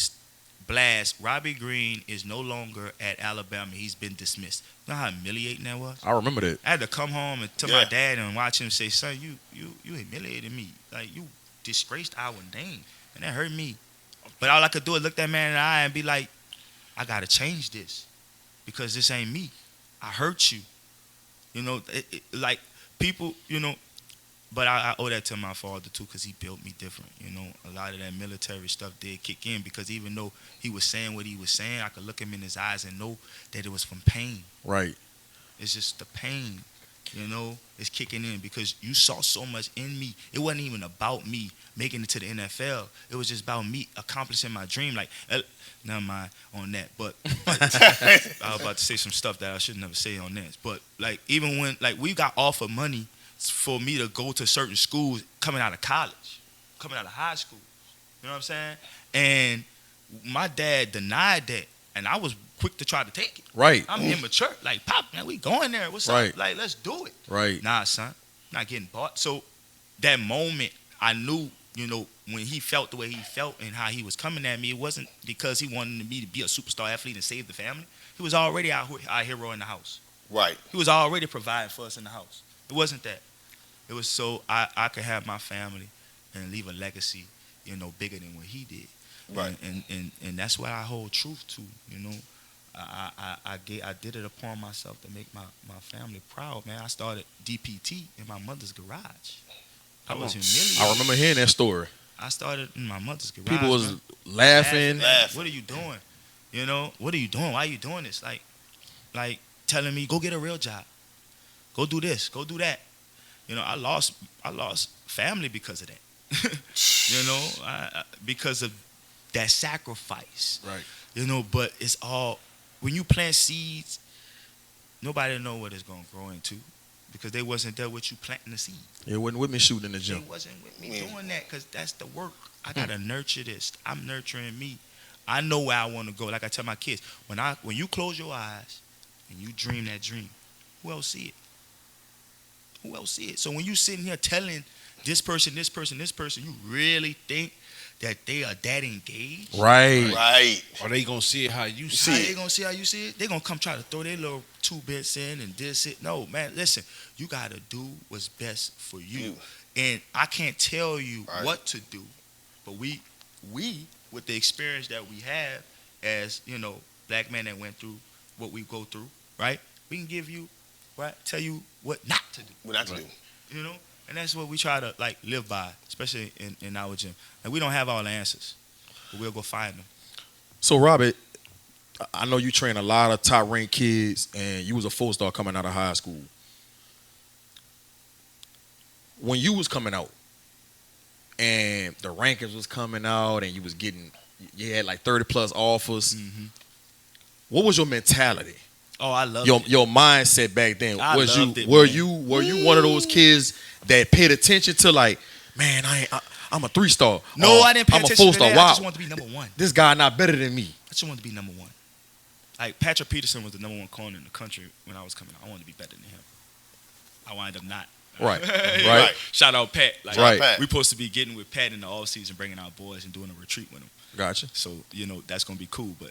blast Robby Green is no longer at Alabama. He's been dismissed. You know how humiliating that was? I remember that. I had to come home and to my dad and watch him say, "Son, you humiliated me. Like you disgraced our name, and that hurt me." But all I could do is look that man in the eye and be like, "I gotta change this." Because this ain't me. I hurt you. Like people, but I owe that to my father too because he built me different. A lot of that military stuff did kick in because even though he was saying what he was saying, I could look him in his eyes and know that it was from pain. Right. It's just the pain, it's kicking in because you saw so much in me. It wasn't even about me making it to the NFL. It was just about me accomplishing my dream. Like, never mind on that. But I was about to say some stuff that I should never say on this. But like, even when we got offered money for me to go to certain schools coming out of college, coming out of high school. You know what I'm saying? And my dad denied that, and I was quick to try to take it. Right. I'm immature. Like, Pop, man, we going there. What's Right. up? Like, let's do it. Right. Nah, son, not getting bought. So that moment, I knew, when he felt the way he felt and how he was coming at me, it wasn't because he wanted me to be a superstar athlete and save the family. He was already our hero in the house. Right. He was already providing for us in the house. It wasn't that. It was so I could have my family and leave a legacy, bigger than what he did. Right. And that's what I hold truth to, I did it upon myself to make my family proud, man. I started DPT in my mother's garage. I was humiliated. I remember hearing that story. I started in my mother's garage. People was man. laughing. What are you doing? What are you doing? Why are you doing this? Like telling me, go get a real job. Go do this. Go do that. I lost family because of that. Because of that sacrifice. Right. But it's all, when you plant seeds, nobody know what it's going to grow into because they wasn't there with you planting the seed. It wasn't with me shooting in the gym. They wasn't with me doing that because that's the work. I got to nurture this. I'm nurturing me. I know where I want to go. Like I tell my kids, when you close your eyes and you dream that dream, who else see it? Who else see it? So when you sitting here telling this person, you really think that they are that engaged? Right. Right. Are they gonna see it how you see How it? they gonna see how you see it? They gonna come try to throw their little 2 bits in and this it. No, man, listen. You gotta do what's best for you. And I can't tell you what to do, but we, with the experience that we have as black men that went through what we go through, right? We can give you, tell you what not to do. What not to do. And that's what we try to live by, especially in our gym. And we don't have all the answers, but we'll go find them. So, Robert, I know you train a lot of top-ranked kids, and you was a 4-star coming out of high school. When you was coming out, and the rankings was coming out, and you had like 30+ offers. Mm-hmm. What was your mentality? Oh, I love your mindset back then. Were you one of those kids that paid attention to like, man, I'm a 3-star. No, I didn't pay I'm attention a 4-star. to that. Wow, I just wanted to be number one. This guy not better than me. I just wanted to be number one. Like Patrick Peterson was the number one corner in the country when I was coming out. I wanted to be better than him. I wound up not. Right. Right. Shout out Pat. Like, Right. We supposed to be getting with Pat in the offseason, bringing our boys and doing a retreat with him. Gotcha. So, that's going to be cool, but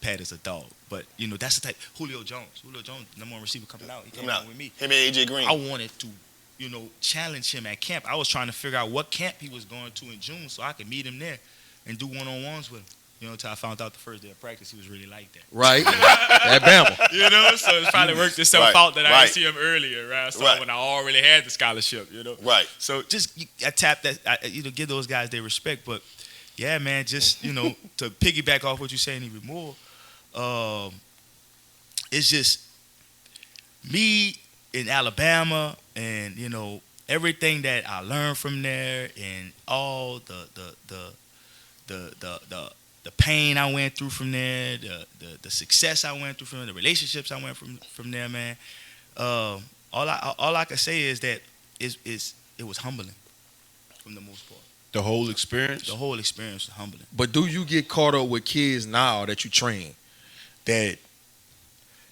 Pat is a dog. But, that's the type. Julio Jones, number one receiver coming out. He came out with me. Him and AJ Green. I wanted to, challenge him at camp. I was trying to figure out what camp he was going to in June so I could meet him there and do one-on-ones with him. Until I found out the first day of practice he was really like that. Right. That Bama. So it's probably worked itself out that I didn't see him earlier, right? So Right. when I already had the scholarship, Right. So just I tap that, give those guys their respect. But yeah, man, just to piggyback off what you're saying even more, it's just me in Alabama, and everything that I learned from there, and all the pain I went through from there, the success I went through from there, the relationships I went from there, man. All I can say is that it was humbling, from the most part. The whole experience. The whole experience was humbling. But do you get caught up with kids now that you train that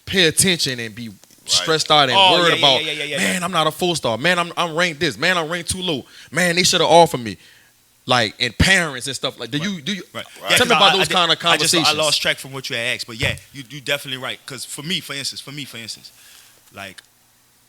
pay attention and be stressed out and worried about, man, I'm not a 4-star. Man, I'm ranked this. Man, I'm ranked too low. Man, they should have offered me. Like, and parents and stuff like. Do you? Right. Tell me about those kind of conversations. I lost track from what you had asked, but yeah, you definitely right. Because for me, for instance, like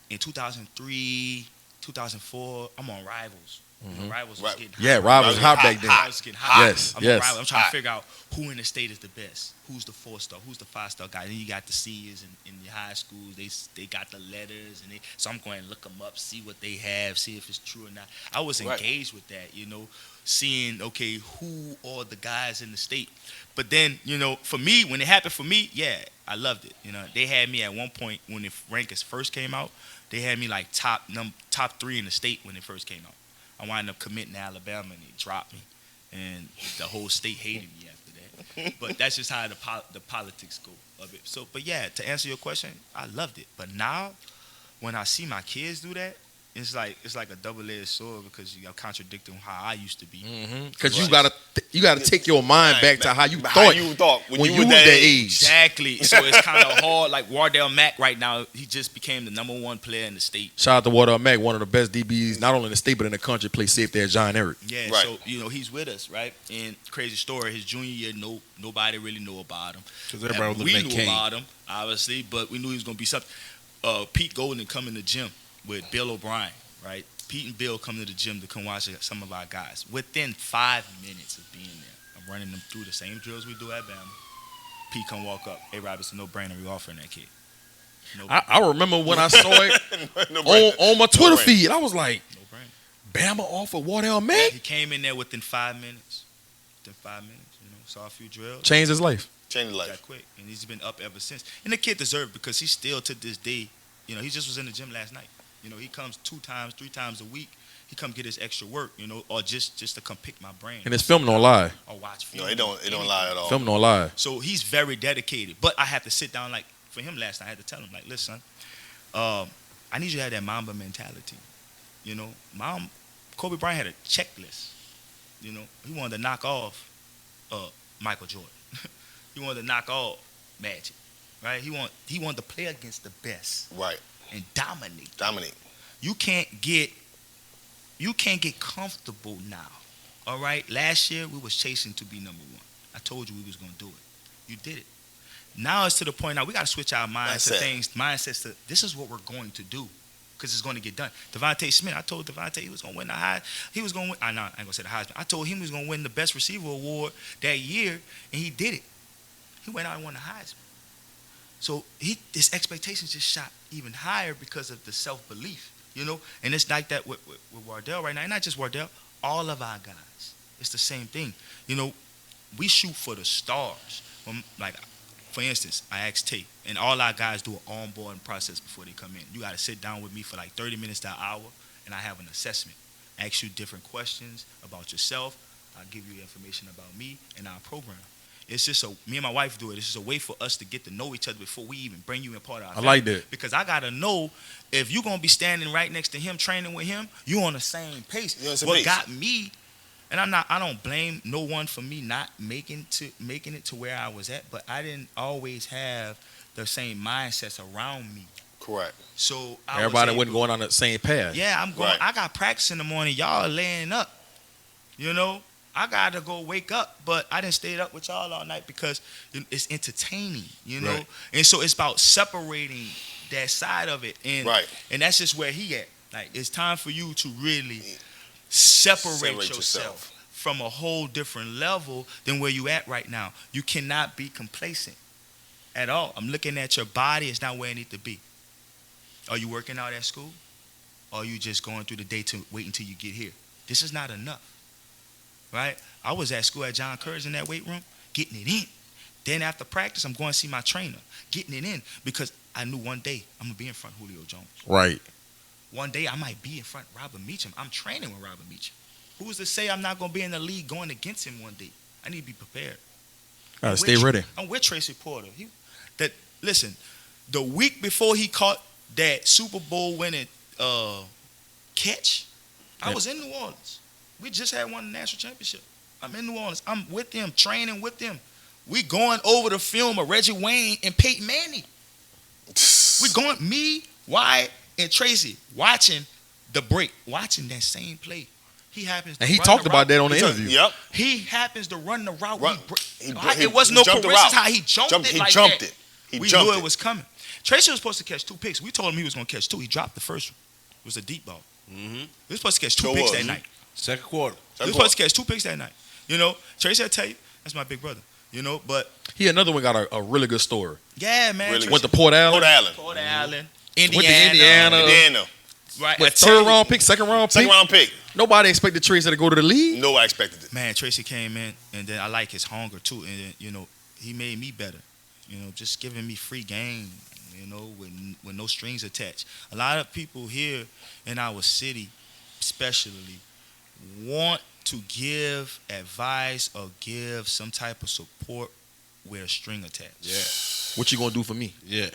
in 2003, 2004, I'm on Rivals. Rivals was getting hot. Yeah, Rivals hot back then. Rivals was getting hot. Yes, I'm yes. on Rivals. I'm trying to figure out who in the state is the best. Who's the 4-star? Who's the 5-star guy? Then you got the seniors in the high schools. They got the letters, and so I'm going to look them up, see what they have, see if it's true or not. I was engaged with that, seeing, okay, who are the guys in the state. But then, for me, when it happened for me, yeah, I loved it. They had me at one point when the rankings first came out, they had me like top 3 in the state when it first came out. I wound up committing to Alabama, and they dropped me. And the whole state hated me after that. But that's just how the politics go of it. So, but yeah, to answer your question, I loved it. But now, when I see my kids do that, it's like a double-edged sword, because you're contradicting how I used to be. Because you gotta take your mind back to how you thought when you was that age. Exactly. So it's kind of hard. Like Wardell Mack right now, he just became the number 1 player in the state. Shout out to Wardell Mack, one of the best DBs, not only in the state but in the country. Play safety at John Eric. Yeah. Right. So he's with us, right? And crazy story. His junior year, nobody really knew about him. Because everybody was We looking at knew Kane. about him, obviously, but we knew he was going to be something. Pete Golden come in the gym with Bill O'Brien, right? Pete and Bill come to the gym to come watch some of our guys. Within 5 minutes of being there, I'm running them through the same drills we do at Bama. Pete come walk up. Hey, Rob, it's a no-brainer. We offering that kid. I remember when I saw it on my Twitter feed. I was like, No-brainer. Bama offered Wardell Mack? He came in there within 5 minutes. Saw a few drills. Changed his life. Changed his Got life. quick, and he's been up ever since. And the kid deserved it, because he still, to this day, he just was in the gym last night. He comes 2 times, 3 times a week. He come get his extra work, or just to come pick my brain. And his film don't lie. Or watch film. No, it don't lie at all. Film don't lie. So he's very dedicated. But I had to sit down, like, for him last night, I had to tell him, like, listen, I need you to have that Mamba mentality. Kobe Bryant had a checklist. He wanted to knock off Michael Jordan. He wanted to knock off Magic, right? He wanted to play against the best. Right. And dominate. Dominate. You can't get comfortable now. All right? Last year we was chasing to be number 1. I told you we was gonna do it. You did it. Now it's to the point now we gotta switch our mindsets to this is what we're going to do. Because it's going to get done. Devontae Smith, I told Devontae he was going to win the Heisman. He was going to win. I ain't going to say the Heisman. I told him he was going to win the Best Receiver Award that year, and he did it. He went out and won the Heisman. So his expectations just shot even higher because of the self-belief, And it's like that with Wardell right now. And not just Wardell, all of our guys. It's the same thing. We shoot for the stars. For instance, I asked Tate, and all our guys do an onboarding process before they come in. You got to sit down with me for like 30 minutes to an hour, and I have an assessment. ask you different questions about yourself. I'll give you information about me and our program. It's just me and my wife do it. It's just a way for us to get to know each other before we even bring you in part of our family. I like that. Because I got to know if you're going to be standing right next to him, training with him, you on the same pace. What got me, and I don't blame no one for me not making it to where I was at, but I didn't always have the same mindsets around me. Correct. So everybody wasn't going on the same path. Yeah, I'm going. Right. I got practice in the morning. Y'all are laying up. You know, I got to go wake up, but I didn't stay up with y'all all night because it's entertaining, you know? Right. And so it's about separating that side of it. And, and that's just where he at. Like, it's time for you to really separate yourself from a whole different level than where you at right now. You cannot be complacent at all. I'm looking at your body. It's not where it needs to be. Are you working out at school? Or are you just going through the day to wait until you get here? This is not enough. Right? I was at school at John Kerr's in that weight room, getting it in. Then after practice, I'm going to see my trainer, getting it in, because I knew one day I'm going to be in front of Julio Jones. Right. One day I might be in front of Robert Meacham. I'm training with Robert Meacham. Who's to say I'm not going to be in the league going against him one day? I need to be prepared. Stay ready. I'm with Tracy Porter. Listen, the week before he caught that Super Bowl winning catch, I was in New Orleans. We just had won the national championship. I'm in New Orleans. I'm with them, training with them. We going over the film of Reggie Wayne and Peyton Manning. We going, me, Wyatt, and Tracy, watching the break, watching that same play. He happens to and he talked about that on the interview. Yep. He happens to run the route. It wasn't no coincidence how he jumped it like that. We knew it was coming. Tracy was supposed to catch 2 picks. We told him he was going to catch 2. He dropped the first one. It was a deep ball. Mm-hmm. He was supposed to catch 2 picks that night. Second quarter. He was supposed to catch 2 picks that night. You know, Tracy, I tell you, that's my big brother. You know, but he another one got a really good story. Yeah, man. Really went to Port Allen. Port Allen. Indiana. Went to Indiana. Right. What, third round pick, second round pick? Nobody expected Tracy to go to the league. Nobody expected it. Man, Tracy came in, and then I like his hunger too. And then, you know, he made me better. You know, just giving me free game. You know, with no strings attached. A lot of people here in our city, especially, want to give advice or give some type of support with a string attached. Yeah. What you gonna do for me? Yeah.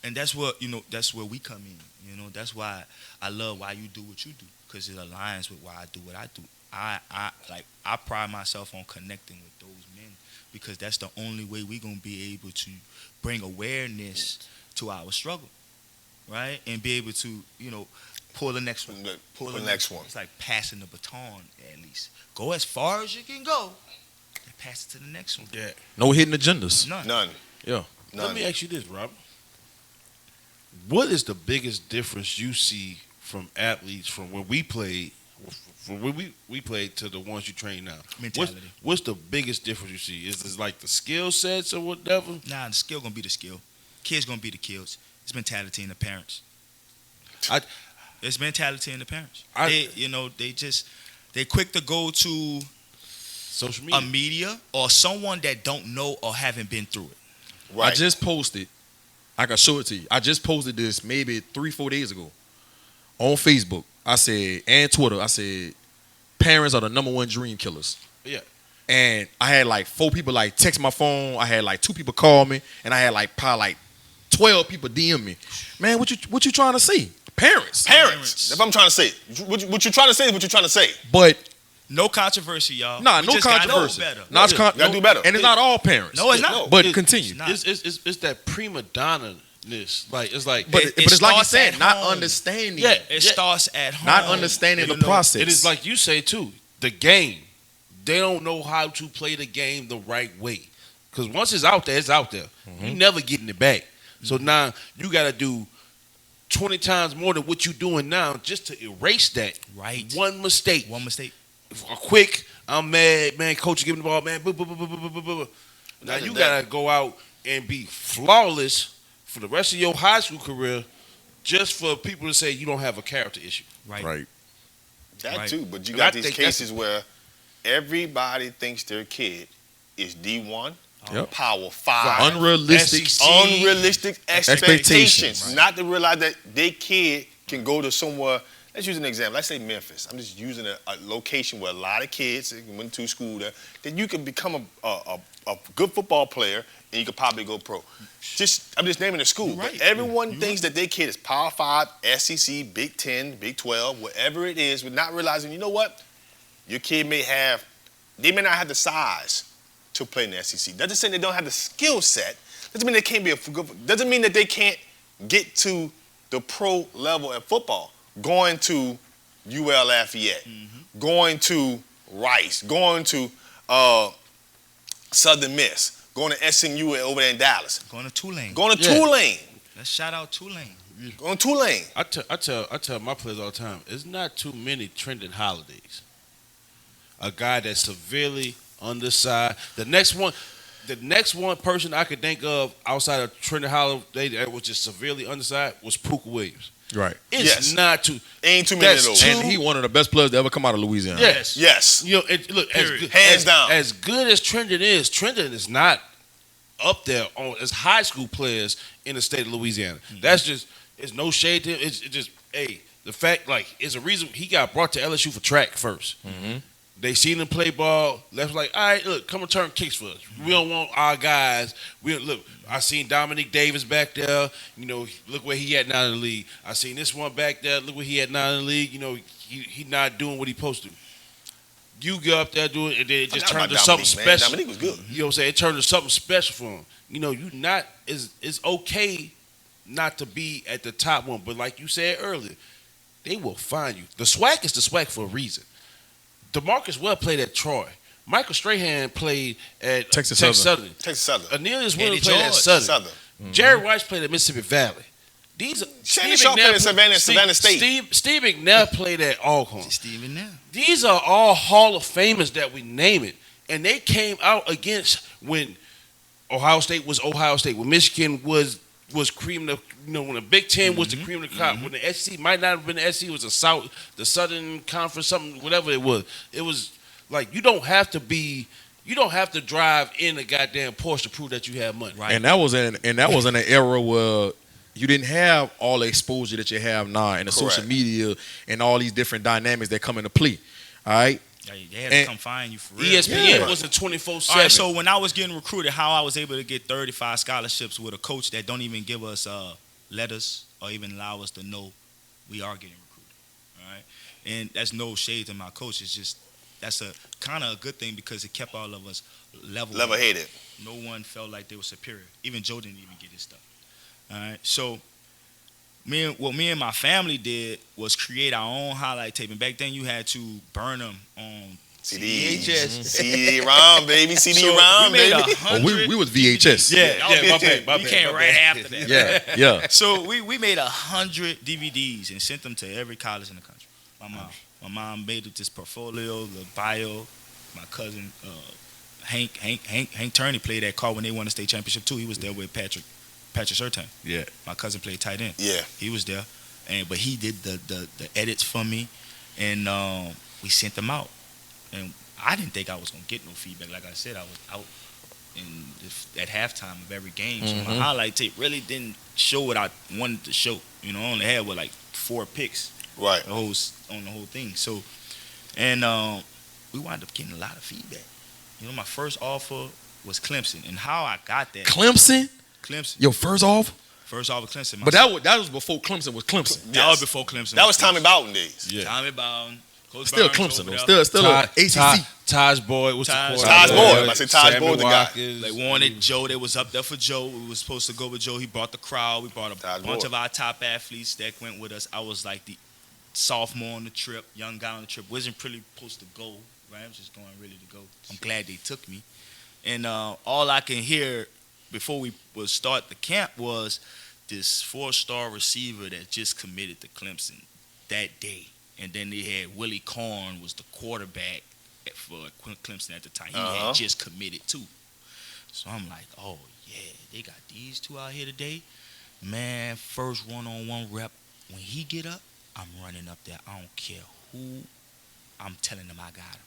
And that's what, you know, that's where we come in. You know, that's why I love why you do what you do, because it aligns with why I do what I do. I pride myself on connecting with those men, because that's the only way we're gonna be able to bring awareness to our struggle, right? And be able to, you know, pull the next one. Pull the next one. It's like passing the baton, at least. Go as far as you can go and pass it to the next one. Yeah. No hidden agendas. None. Yeah. Let me ask you this, Rob. What is the biggest difference you see from athletes from when we played, from when we played to the ones you train now? Mentality. What's the biggest difference you see? Is it like the skill sets or whatever? Nah, the skill gonna be the skill. Kids gonna be the kids. It's mentality in the parents. It's mentality in the parents. They quick to go to social media, a media or someone that don't know or haven't been through it. Right. I just posted. I can show it to you. I just posted this maybe 3-4 days ago on Facebook. I said, and Twitter. I said, parents are the #1 dream killers. Yeah. And I had like 4 people like text my phone. I had like 2 people call me, and I had like probably like 12 people DM me. Man, what you trying to say? Parents. That's what I'm trying to say. What you trying to say is what you're trying to say. But no controversy, y'all. Nah, no controversy. Gotta do better. And it's not all parents. No, it's not. But continue. It's that prima donna-ness. Like it's like, but it's like you said, not understanding. Yeah, it starts at home. Not understanding the process. It is like you say too. The game. They don't know how to play the game the right way. Because once it's out there, it's out there. Mm-hmm. You never getting it back. So now you got to do 20 times more than what you're doing now just to erase that. Right. One mistake. A quick, I'm mad, man, coach giving the ball, man. Now you got to go out and be flawless for the rest of your high school career just for people to say you don't have a character issue. Right. That too, but you got these cases where everybody thinks their kid is D1. Yep. Power 5, unrealistic expectations. Not to realize that their kid can go to somewhere let's use an example. Let's say Memphis. I'm just using a location where a lot of kids went to school there. Then you could become a good football player, and you could probably go pro. I'm just naming a school. Right. But everyone thinks that their kid is Power 5, SEC, Big 10, Big 12, whatever it is, with not realizing, you know what? Your kid may not have the size to play in the SEC. Doesn't say they don't have the skill set. Doesn't mean they can't be doesn't mean that they can't get to the pro level at football. Going to UL Lafayette, going to Rice, going to Southern Miss, going to SMU over there in Dallas. Going to Tulane. Tulane. Let's shout out Tulane. Going to Tulane. I tell my players all the time, it's not too many trending holidays. A guy that's severely undersized. The next one person I could think of outside of trending holiday that was just severely undersized was Puka Williams. Right. It's not too. Ain't too many of those. And he one of the best players to ever come out of Louisiana. Yes. You know, look, hands down. As good as Trendon is not up there as high school players in the state of Louisiana. That's just, it's no shade to him. It's just, the fact, it's a reason he got brought to LSU for track first. They seen him play ball. Left like, all right, look, come return kicks for us. We don't want our guys. I seen Dominique Davis back there. You know, look where he at now in the league. I seen this one back there. Look where he at now in the league. You know, he not doing what he supposed to. You go up there doing it, and then it just turned to something special. Dominique was good. You know what I'm saying? It turned to something special for him. You know, it's okay not to be at the top one, but like you said earlier, they will find you. The SWAC is the SWAC for a reason. DeMarcus Webb played at Troy. Michael Strahan played at Texas Southern. Aeneas Williams played at Southern. Jerry Rice played at Mississippi Valley. Shannon Sharp played at Savannah State. Steve McNair played at Alcorn. Steve McNair. These are all Hall of Famers that we name it. And they came out against when Ohio State was Ohio State, when Michigan was cream of, when the Big Ten was the cream of the crop, when the SEC might not have been the SEC, it was the Southern Conference, something, whatever it was. It was like you don't have to drive in a goddamn Porsche to prove that you have money. Right. And that was in an era where you didn't have all the exposure that you have now and the social media and all these different dynamics that come into play. All right. They had to come find you for real. ESPN wasn't 24/7. All right, so when I was getting recruited, how I was able to get 35 scholarships with a coach that don't even give us letters or even allow us to know we are getting recruited. All right, and that's no shade to my coach. It's just that's a kind of a good thing because it kept all of us level-headed. No one felt like they were superior. Even Joe didn't even get his stuff. All right, so what me and my family did was create our own highlight tape. And back then you had to burn them on VHS. CD-ROM, baby. CD-ROM, baby. We was VHS. My bad. You came right after that. Yeah. So we made 100 DVDs and sent them to every college in the country. My mom made this portfolio, the bio. My cousin Hank Turney played that call when they won the state championship too. He was there with Patrick Surtain. Yeah. My cousin played tight end. Yeah. He was there. But he did the edits for me, and we sent them out. And I didn't think I was going to get no feedback. Like I said, I was out at halftime of every game. So my highlight tape really didn't show what I wanted to show. I only had, 4 picks. Right. On the whole thing. So, and we wound up getting a lot of feedback. My first offer was Clemson. And how I got that. Clemson? Your first offer? First offer Clemson. But that was before Clemson was Clemson. Yes. That was before Clemson. That was Tommy Bowden days. Yeah. Tommy Bowden. Coach Still Barnes Clemson, though. Still ACC. Taj Boyd was the quarterback. Taj Boyd. I said Taj Boyd, the guy. They wanted Joe. They was up there for Joe. We was supposed to go with Joe. He brought the crowd. We brought a bunch of our top athletes that went with us. I was like the sophomore on the trip, young guy on the trip. Wasn't really supposed to go, right? I was just going really to go. I'm glad they took me. And all I can hear before we would start the camp was this 4-star receiver that just committed to Clemson that day. And then they had Willie Korn was the quarterback for Clemson at the time. He had just committed too. So I'm like, oh, yeah, they got these two out here today. Man, first one-on-one rep. When he get up, I'm running up there. I don't care who. I'm telling him I got him.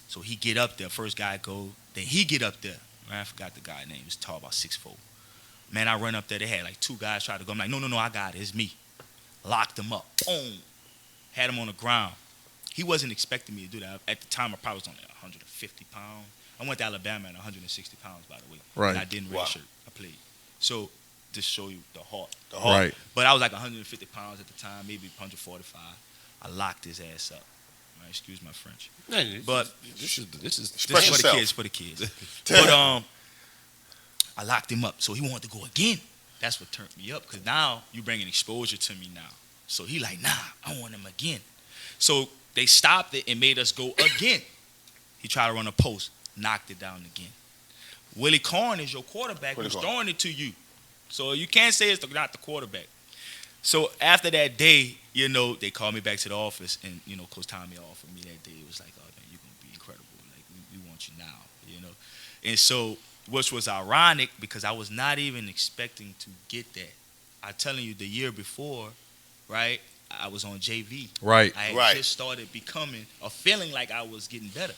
So he get up there. First guy go. Then he get up there. Man, I forgot the guy's name. He was tall, about 6'4". Man, I run up there. They had 2 guys try to go. I'm like, no, I got it. It's me. Locked him up. Boom. had him on the ground. He wasn't expecting me to do that. At the time, I probably was only 150 pounds. I went to Alabama at 160 pounds, by the way. Right. And I didn't redshirt. I played. So just show you the heart. Right. But I was like 150 pounds at the time, maybe 145. I locked his ass up. Right, excuse my French. But this is for the kids. But I locked him up, so he wanted to go again. That's what turned me up, because now you bringing exposure to me now. So he like, nah, I want him again. So they stopped it and made us go again. He tried to run a post, knocked it down again. Willie Corn is your quarterback who's throwing it to you. So you can't say it's not the quarterback. So after that day, you know, they called me back to the office, and, you know, Coach Tommy offered me that day. It was like, oh, man, you're going to be incredible. Like, we want you now, you know. And so, which was ironic, because I was not even expecting to get that. I'm telling you, the year before, right, I was on JV. Right. I had just started becoming, or feeling like I was getting better.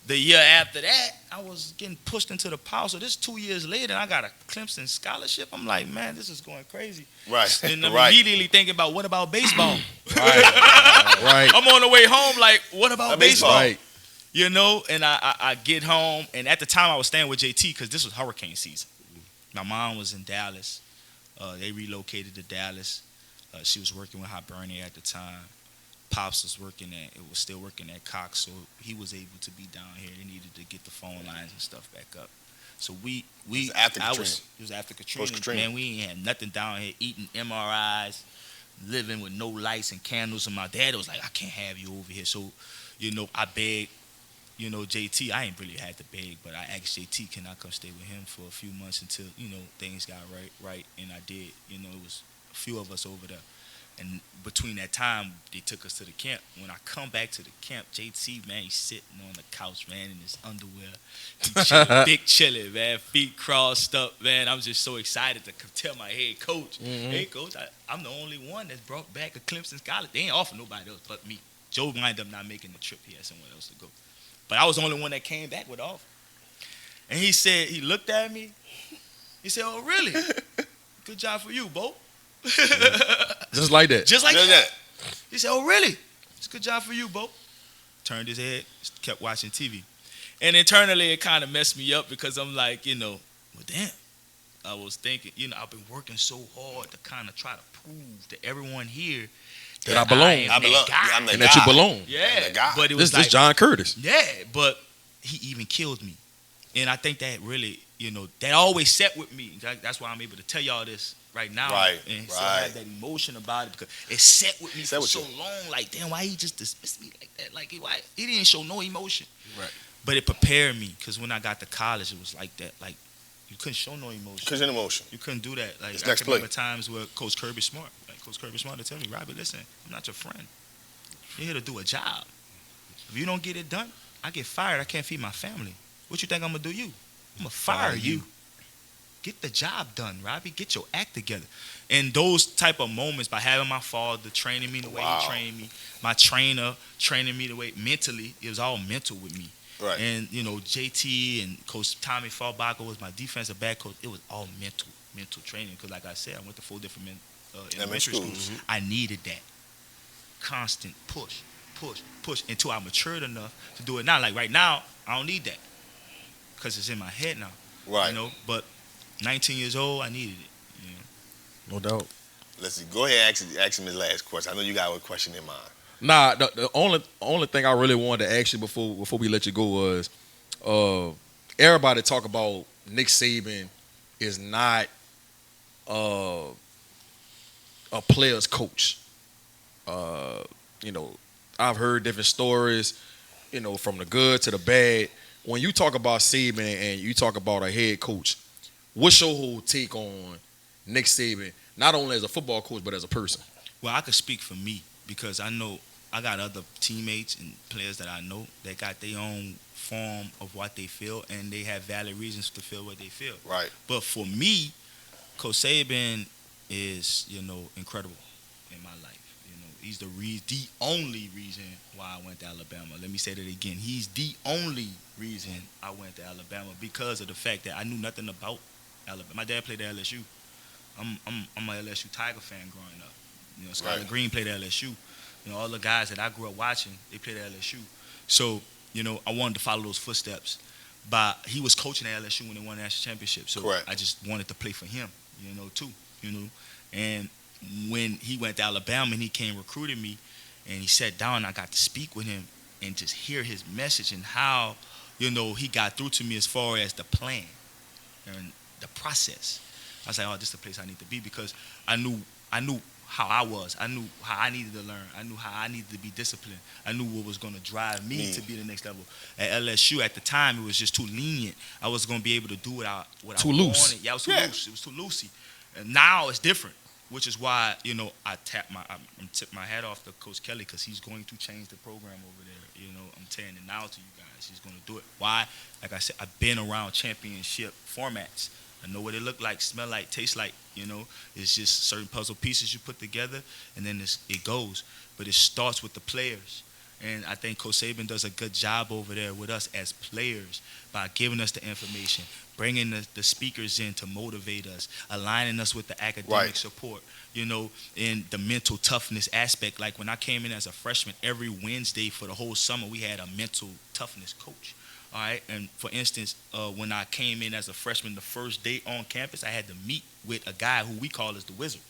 The year after that, I was getting pushed into the power. So this 2 years later, I got a Clemson scholarship. I'm like, man, this is going crazy. Right. And I'm immediately thinking about, what about baseball? Right. I'm on the way home like, what about baseball? Right. You know, and I get home, and at the time I was staying with JT because this was hurricane season. My mom was in Dallas. They relocated to Dallas. She was working with Hibernia at the time. Pops was still working at Cox, so he was able to be down here. They needed to get the phone lines and stuff back up. So it was after Katrina. Post-Katrina. Man, we ain't had nothing down here, eating MRIs, living with no lights and candles. And my dad was like, I can't have you over here. So, you know, I begged, you know, JT. I ain't really had to beg, but I asked JT, can I come stay with him for a few months until, you know, things got right, and I did. You know, it was a few of us over there. And between that time, they took us to the camp. When I come back to the camp, JT, man, he's sitting on the couch, man, in his underwear. He chilling, big chilling, man, feet crossed up, man. I'm just so excited to tell my head coach, hey, coach, I'm the only one that's brought back a Clemson scholar. They ain't offer nobody else but me. Joe wound up not making the trip. He had somewhere else to go. But I was the only one that came back with the offer. And he said, he looked at me. He said, oh, really? Good job for you, Bo. Just like that. Just like that. He said, oh, really? It's a good job for you, Bo. Turned his head, kept watching TV. And internally, it kind of messed me up because I'm like, you know, well, damn. I was thinking, you know, I've been working so hard to kind of try to prove to everyone here that I belong. And that you belong. Yeah. But it was this John Curtis. Yeah, but he even killed me. And I think that really, you know, that always sat with me. That's why I'm able to tell y'all this right now. And so I have that emotion about it because it sat with me for so long. Like, damn, why he just dismissed me like that? Like, why he didn't show no emotion. Right. But it prepared me because when I got to college, it was like that. Like, you couldn't show no emotion. You couldn't do that. Like, I remember times where Coach Kirby Smart to tell me, Robby, listen, I'm not your friend. You're here to do a job. If you don't get it done, I get fired. I can't feed my family. What you think I'm going to do you? I'm going to fire you. Get the job done, Robby. Get your act together. And those type of moments, by having my father training me the way he trained me, my trainer training me the way mentally, it was all mental with me. Right. And, you know, JT and Coach Tommy Fallbacher was my defensive back coach. It was all mental training. Because, like I said, I went to 4 different elementary schools. I needed that constant push until I matured enough to do it now. Like right now, I don't need that because it's in my head now. Right. You know, but 19 years old, I needed it. You know? No doubt. Let's see. Go ahead and ask him his last question. I know you got a question in mind. Nah, the only thing I really wanted to ask you before we let you go was, everybody talk about Nick Saban is not a player's coach. You know, I've heard different stories, you know, from the good to the bad. When you talk about Saban and you talk about a head coach, what's your whole take on Nick Saban, not only as a football coach, but as a person? Well, I could speak for me because I know I got other teammates and players that I know that got their own form of what they feel, and they have valid reasons to feel what they feel. Right. But for me, Coach Saban is, you know, incredible in my life. You know, he's the only reason why I went to Alabama. Let me say that again. He's the only reason I went to Alabama because of the fact that I knew nothing about Alabama. My dad played at LSU. I'm a LSU Tiger fan growing up. You know, Skylar Green played at LSU. all the guys that I grew up watching, they played at LSU. So, I wanted to follow those footsteps. But he was coaching at LSU when they won the national championship. So Correct. I just wanted to play for him, too. And when he went to Alabama and he came recruiting me, and he sat down and I got to speak with him and just hear his message and how, he got through to me as far as the plan and the process. I was like, oh, this is the place I need to be, because I knew how I was. I knew how I needed to learn. I knew how I needed to be disciplined. I knew what was going to drive me to be the next level. At LSU, at the time, it was just too lenient. I wasn't going to be able to do what I wanted. Yeah, it was too loose. It was too loosey. And now it's different, which is why, I tip my hat off to Coach Kelly, because he's going to change the program over there. I'm saying it now to you guys. He's going to do it. Why? Like I said, I've been around championship formats. I know what it look like, smell like, taste like. It's just certain puzzle pieces you put together, and then it goes. But it starts with the players. And I think Coach Saban does a good job over there with us as players by giving us the information, bringing the speakers in to motivate us, aligning us with the academic support, and the mental toughness aspect. Like when I came in as a freshman, every Wednesday for the whole summer, we had a mental toughness coach. All right, and for instance, when I came in as a freshman, the first day on campus, I had to meet with a guy who we call as the Wizard.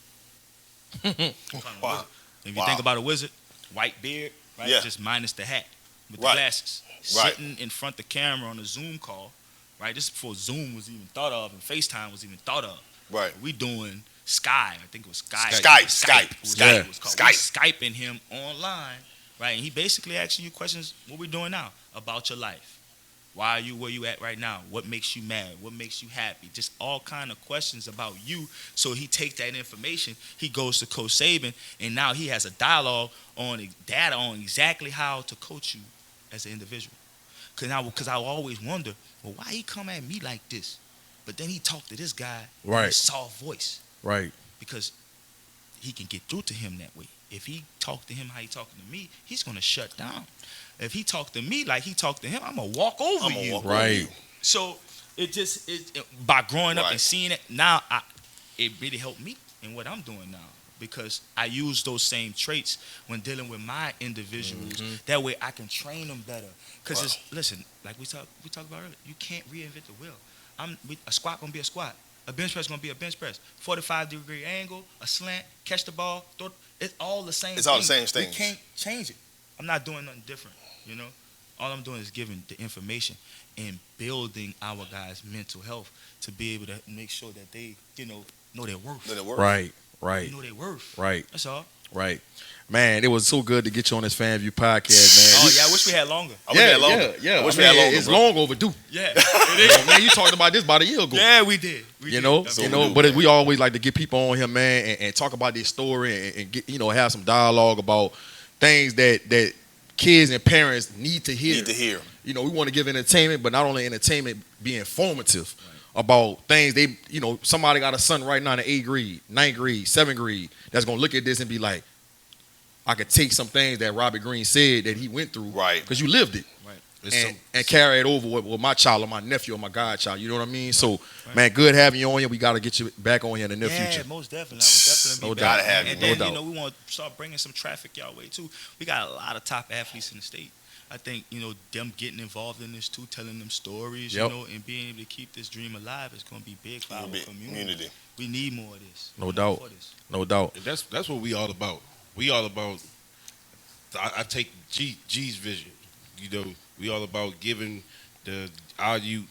Wow. If you think about a wizard, white beard, right? Yeah. Just minus the hat with the glasses, sitting in front of the camera on a Zoom call, right? This is before Zoom was even thought of and FaceTime was even thought of. Right. We doing Sky. I think it was Skype. Skype. It was called. Skype. We Skyping him online, right? And he basically asking you questions, what we doing now, about your life. Why are you where you at right now? What makes you mad? What makes you happy? Just all kind of questions about you. So he takes that information, he goes to Coach Saban, and now he has a dialogue on data on exactly how to coach you as an individual. Because I always wonder, well, why he come at me like this? But then he talked to this guy in a soft voice. Right. Because he can get through to him that way. If he talk to him how he talking to me, he's going to shut down. If he talk to me like he talked to him, I'm going to walk over you. Right. So by growing up and seeing it, now it really helped me in what I'm doing now, because I use those same traits when dealing with my individuals. Mm-hmm. That way I can train them better. Because listen, like we talked about earlier, you can't reinvent the wheel. A squat going to be a squat. A bench press is going to be a bench press. 45-degree angle, a slant, catch the ball, throw. It's all the same. It's all the same thing. We can't change it. I'm not doing nothing different, All I'm doing is giving the information and building our guys' mental health to be able to make sure that they, know their worth. Right. Know their worth. Right. That's all. Right. Man, it was so good to get you on this Fan View podcast, man. Oh, yeah, I wish we had longer. I wish we had longer. It's long overdue. Yeah, it is. Man, you talked about this about a year ago. Yeah, we did. But we always like to get people on here, man, and talk about their story and get, have some dialogue about things that kids and parents need to hear. We want to give entertainment, but not only entertainment, be informative about things they, somebody got a son right now in the 8th grade, 9th grade, 7th grade that's going to look at this and be like, I could take some things that Robby Green said that he went through. Right. Because you lived it. Right. And carry it over with my child or my nephew or my godchild. You know what I mean? So, man, good having you on here. We got to get you back on here in the near future. Yeah, most definitely. I would definitely no be doubt. back. And then, we want to start bringing some traffic y'all way, too. We got a lot of top athletes in the state. I think, them getting involved in this, too, telling them stories, and being able to keep this dream alive is going to be big for our community. We need more of this. No doubt. No doubt. And that's what we all about. We all about, I take G's vision. We all about giving our youth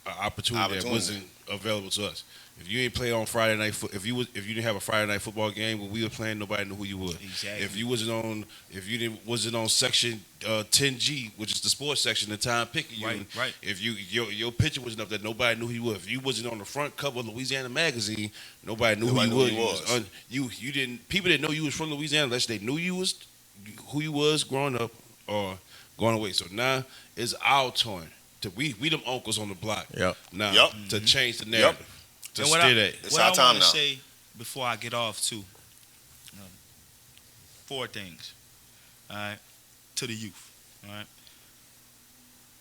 an opportunity that wasn't available to us. If you ain't play on Friday night, if you didn't have a Friday night football game when we were playing, nobody knew who you was. Exactly. If you wasn't on section 10G, which is the sports section, the time picking you. Right. If your picture wasn't up there, nobody knew who you was. If you wasn't on the front cover of Louisiana magazine, nobody knew who you was. You didn't. People didn't know you was from Louisiana unless they knew who you was growing up or going away. So now it's our turn to we them uncles on the block. Now to change the narrative. To steer that. It's our time now. What I want to say before I get off too, 4 things. All right, to the youth. All right,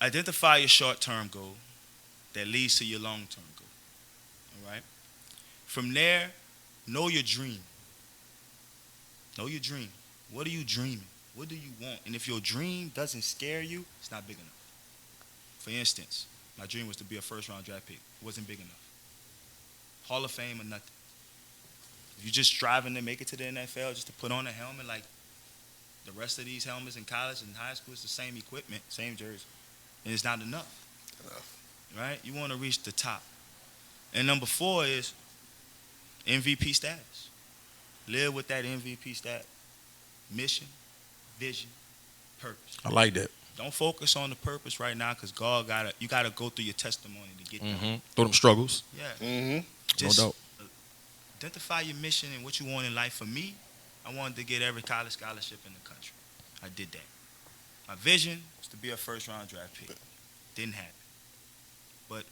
identify your short-term goal that leads to your long-term goal. All right. From there, know your dream. Know your dream. What are you dreaming? What do you want? And if your dream doesn't scare you, it's not big enough. For instance, my dream was to be a first-round draft pick. It wasn't big enough. Hall of Fame or nothing. If you're just striving to make it to the NFL, just to put on a helmet like the rest of these helmets in college and high school, it's the same equipment, same jersey. And it's not enough. Right? You want to reach the top. And number 4 is MVP status. Live with that MVP status. Mission, vision, purpose. I like that. Don't focus on the purpose right now because you gotta go through your testimony to get there. Through them struggles. Yeah. Just no doubt. Identify your mission and what you want in life. For me, I wanted to get every college scholarship in the country. I did that. My vision was to be a first-round draft pick. Didn't happen. But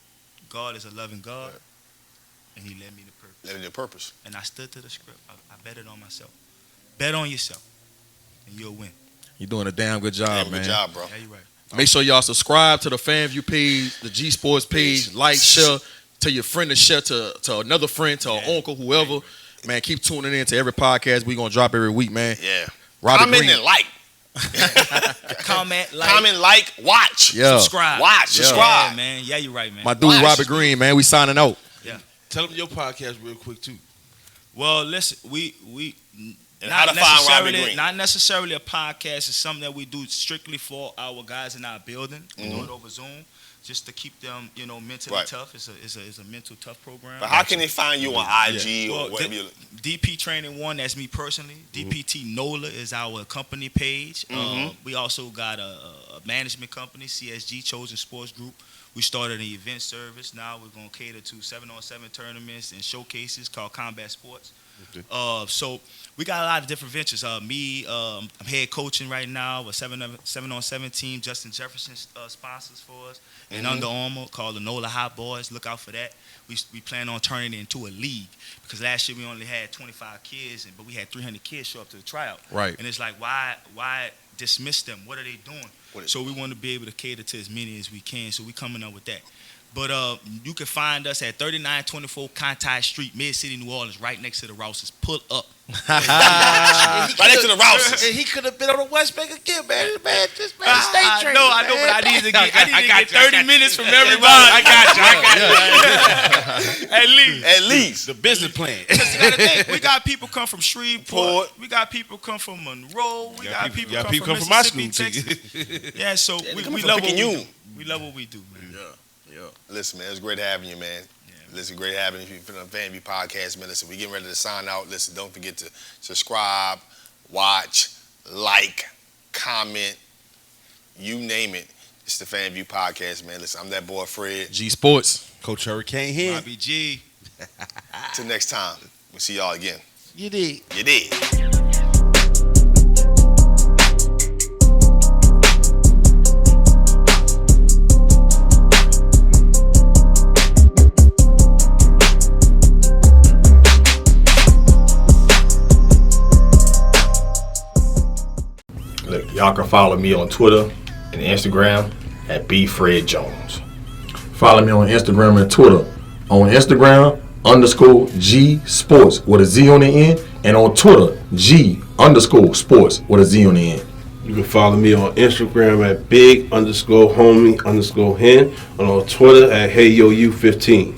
God is a loving God, and He led me to purpose. Led me to purpose. And I stood to the script. I betted on myself. Bet on yourself, and you'll win. You're doing a damn good job, man. Good job, bro. Yeah, you're right. Make sure y'all subscribe to the FanView page, the G-Sportz page, like, share, tell your friend to share to another friend, to an uncle, whoever. Man, keep tuning in to every podcast we gonna drop every week, man. Yeah. Robby Comment Green. and like. Comment, watch. Yeah. Subscribe. Watch, subscribe. Yeah, man. Yeah, you're right, man. My dude, Robby Green, man. We signing out. Yeah. Tell them your podcast real quick too. Well, listen, we And how to find Robby Green. Not necessarily a podcast. It's something that we do strictly for our guys in our building. We do it over Zoom, just to keep them, mentally tough. It's a mental tough program. But how can they find you on IG or whatever? DP Training 1, that's me personally. DPT NOLA is our company page. We also got a management company, CSG, Chosen Sports Group. We started an event service. Now we're going to cater to 7-on-7 tournaments and showcases called Combat Sports. So we got a lot of different ventures. I'm head coaching right now with 7-on-7 team. Justin Jefferson sponsors for us. And Under Armour called the NOLA Hot Boys. Look out for that. We plan on turning it into a league because last year we only had 25 kids, but we had 300 kids show up to the tryout. Right. And it's like, why dismiss them? What are they doing? So we want to be able to cater to as many as we can. So we coming up with that. But you can find us at 3924 Conti Street, Mid-City, New Orleans, right next to the Rouses. Pull up. Right next to the Rouses. He could have been on the West Bank again, man. This man, I know, but I need to get 30 minutes from everybody. I got you. At least. The business plan. Because you got to think, we got people come from Shreveport. We got people come from Monroe. We got people come from my school, Texas. Yeah, so we love what we do. We love what we do, man. Yeah. Listen, man, it's great having you, man. Listen, great having you for the FanView podcast, man. Listen, we getting ready to sign out. Listen, don't forget to subscribe, watch, like, comment, you name it. It's the FanView podcast, man. Listen, I'm that boy Fred. G-Sportz. Coach Hurricane here. Robby G. Till next time, we'll see y'all again. You did. You did. Look, y'all can follow me on Twitter and Instagram at BFredJones. Follow me on Instagram and Twitter. On Instagram, _G-Sportz with a Z on the end. And on Twitter, G_Sports with a Z on the end. You can follow me on Instagram at big_homie_hen and on Twitter at HeyYoU15.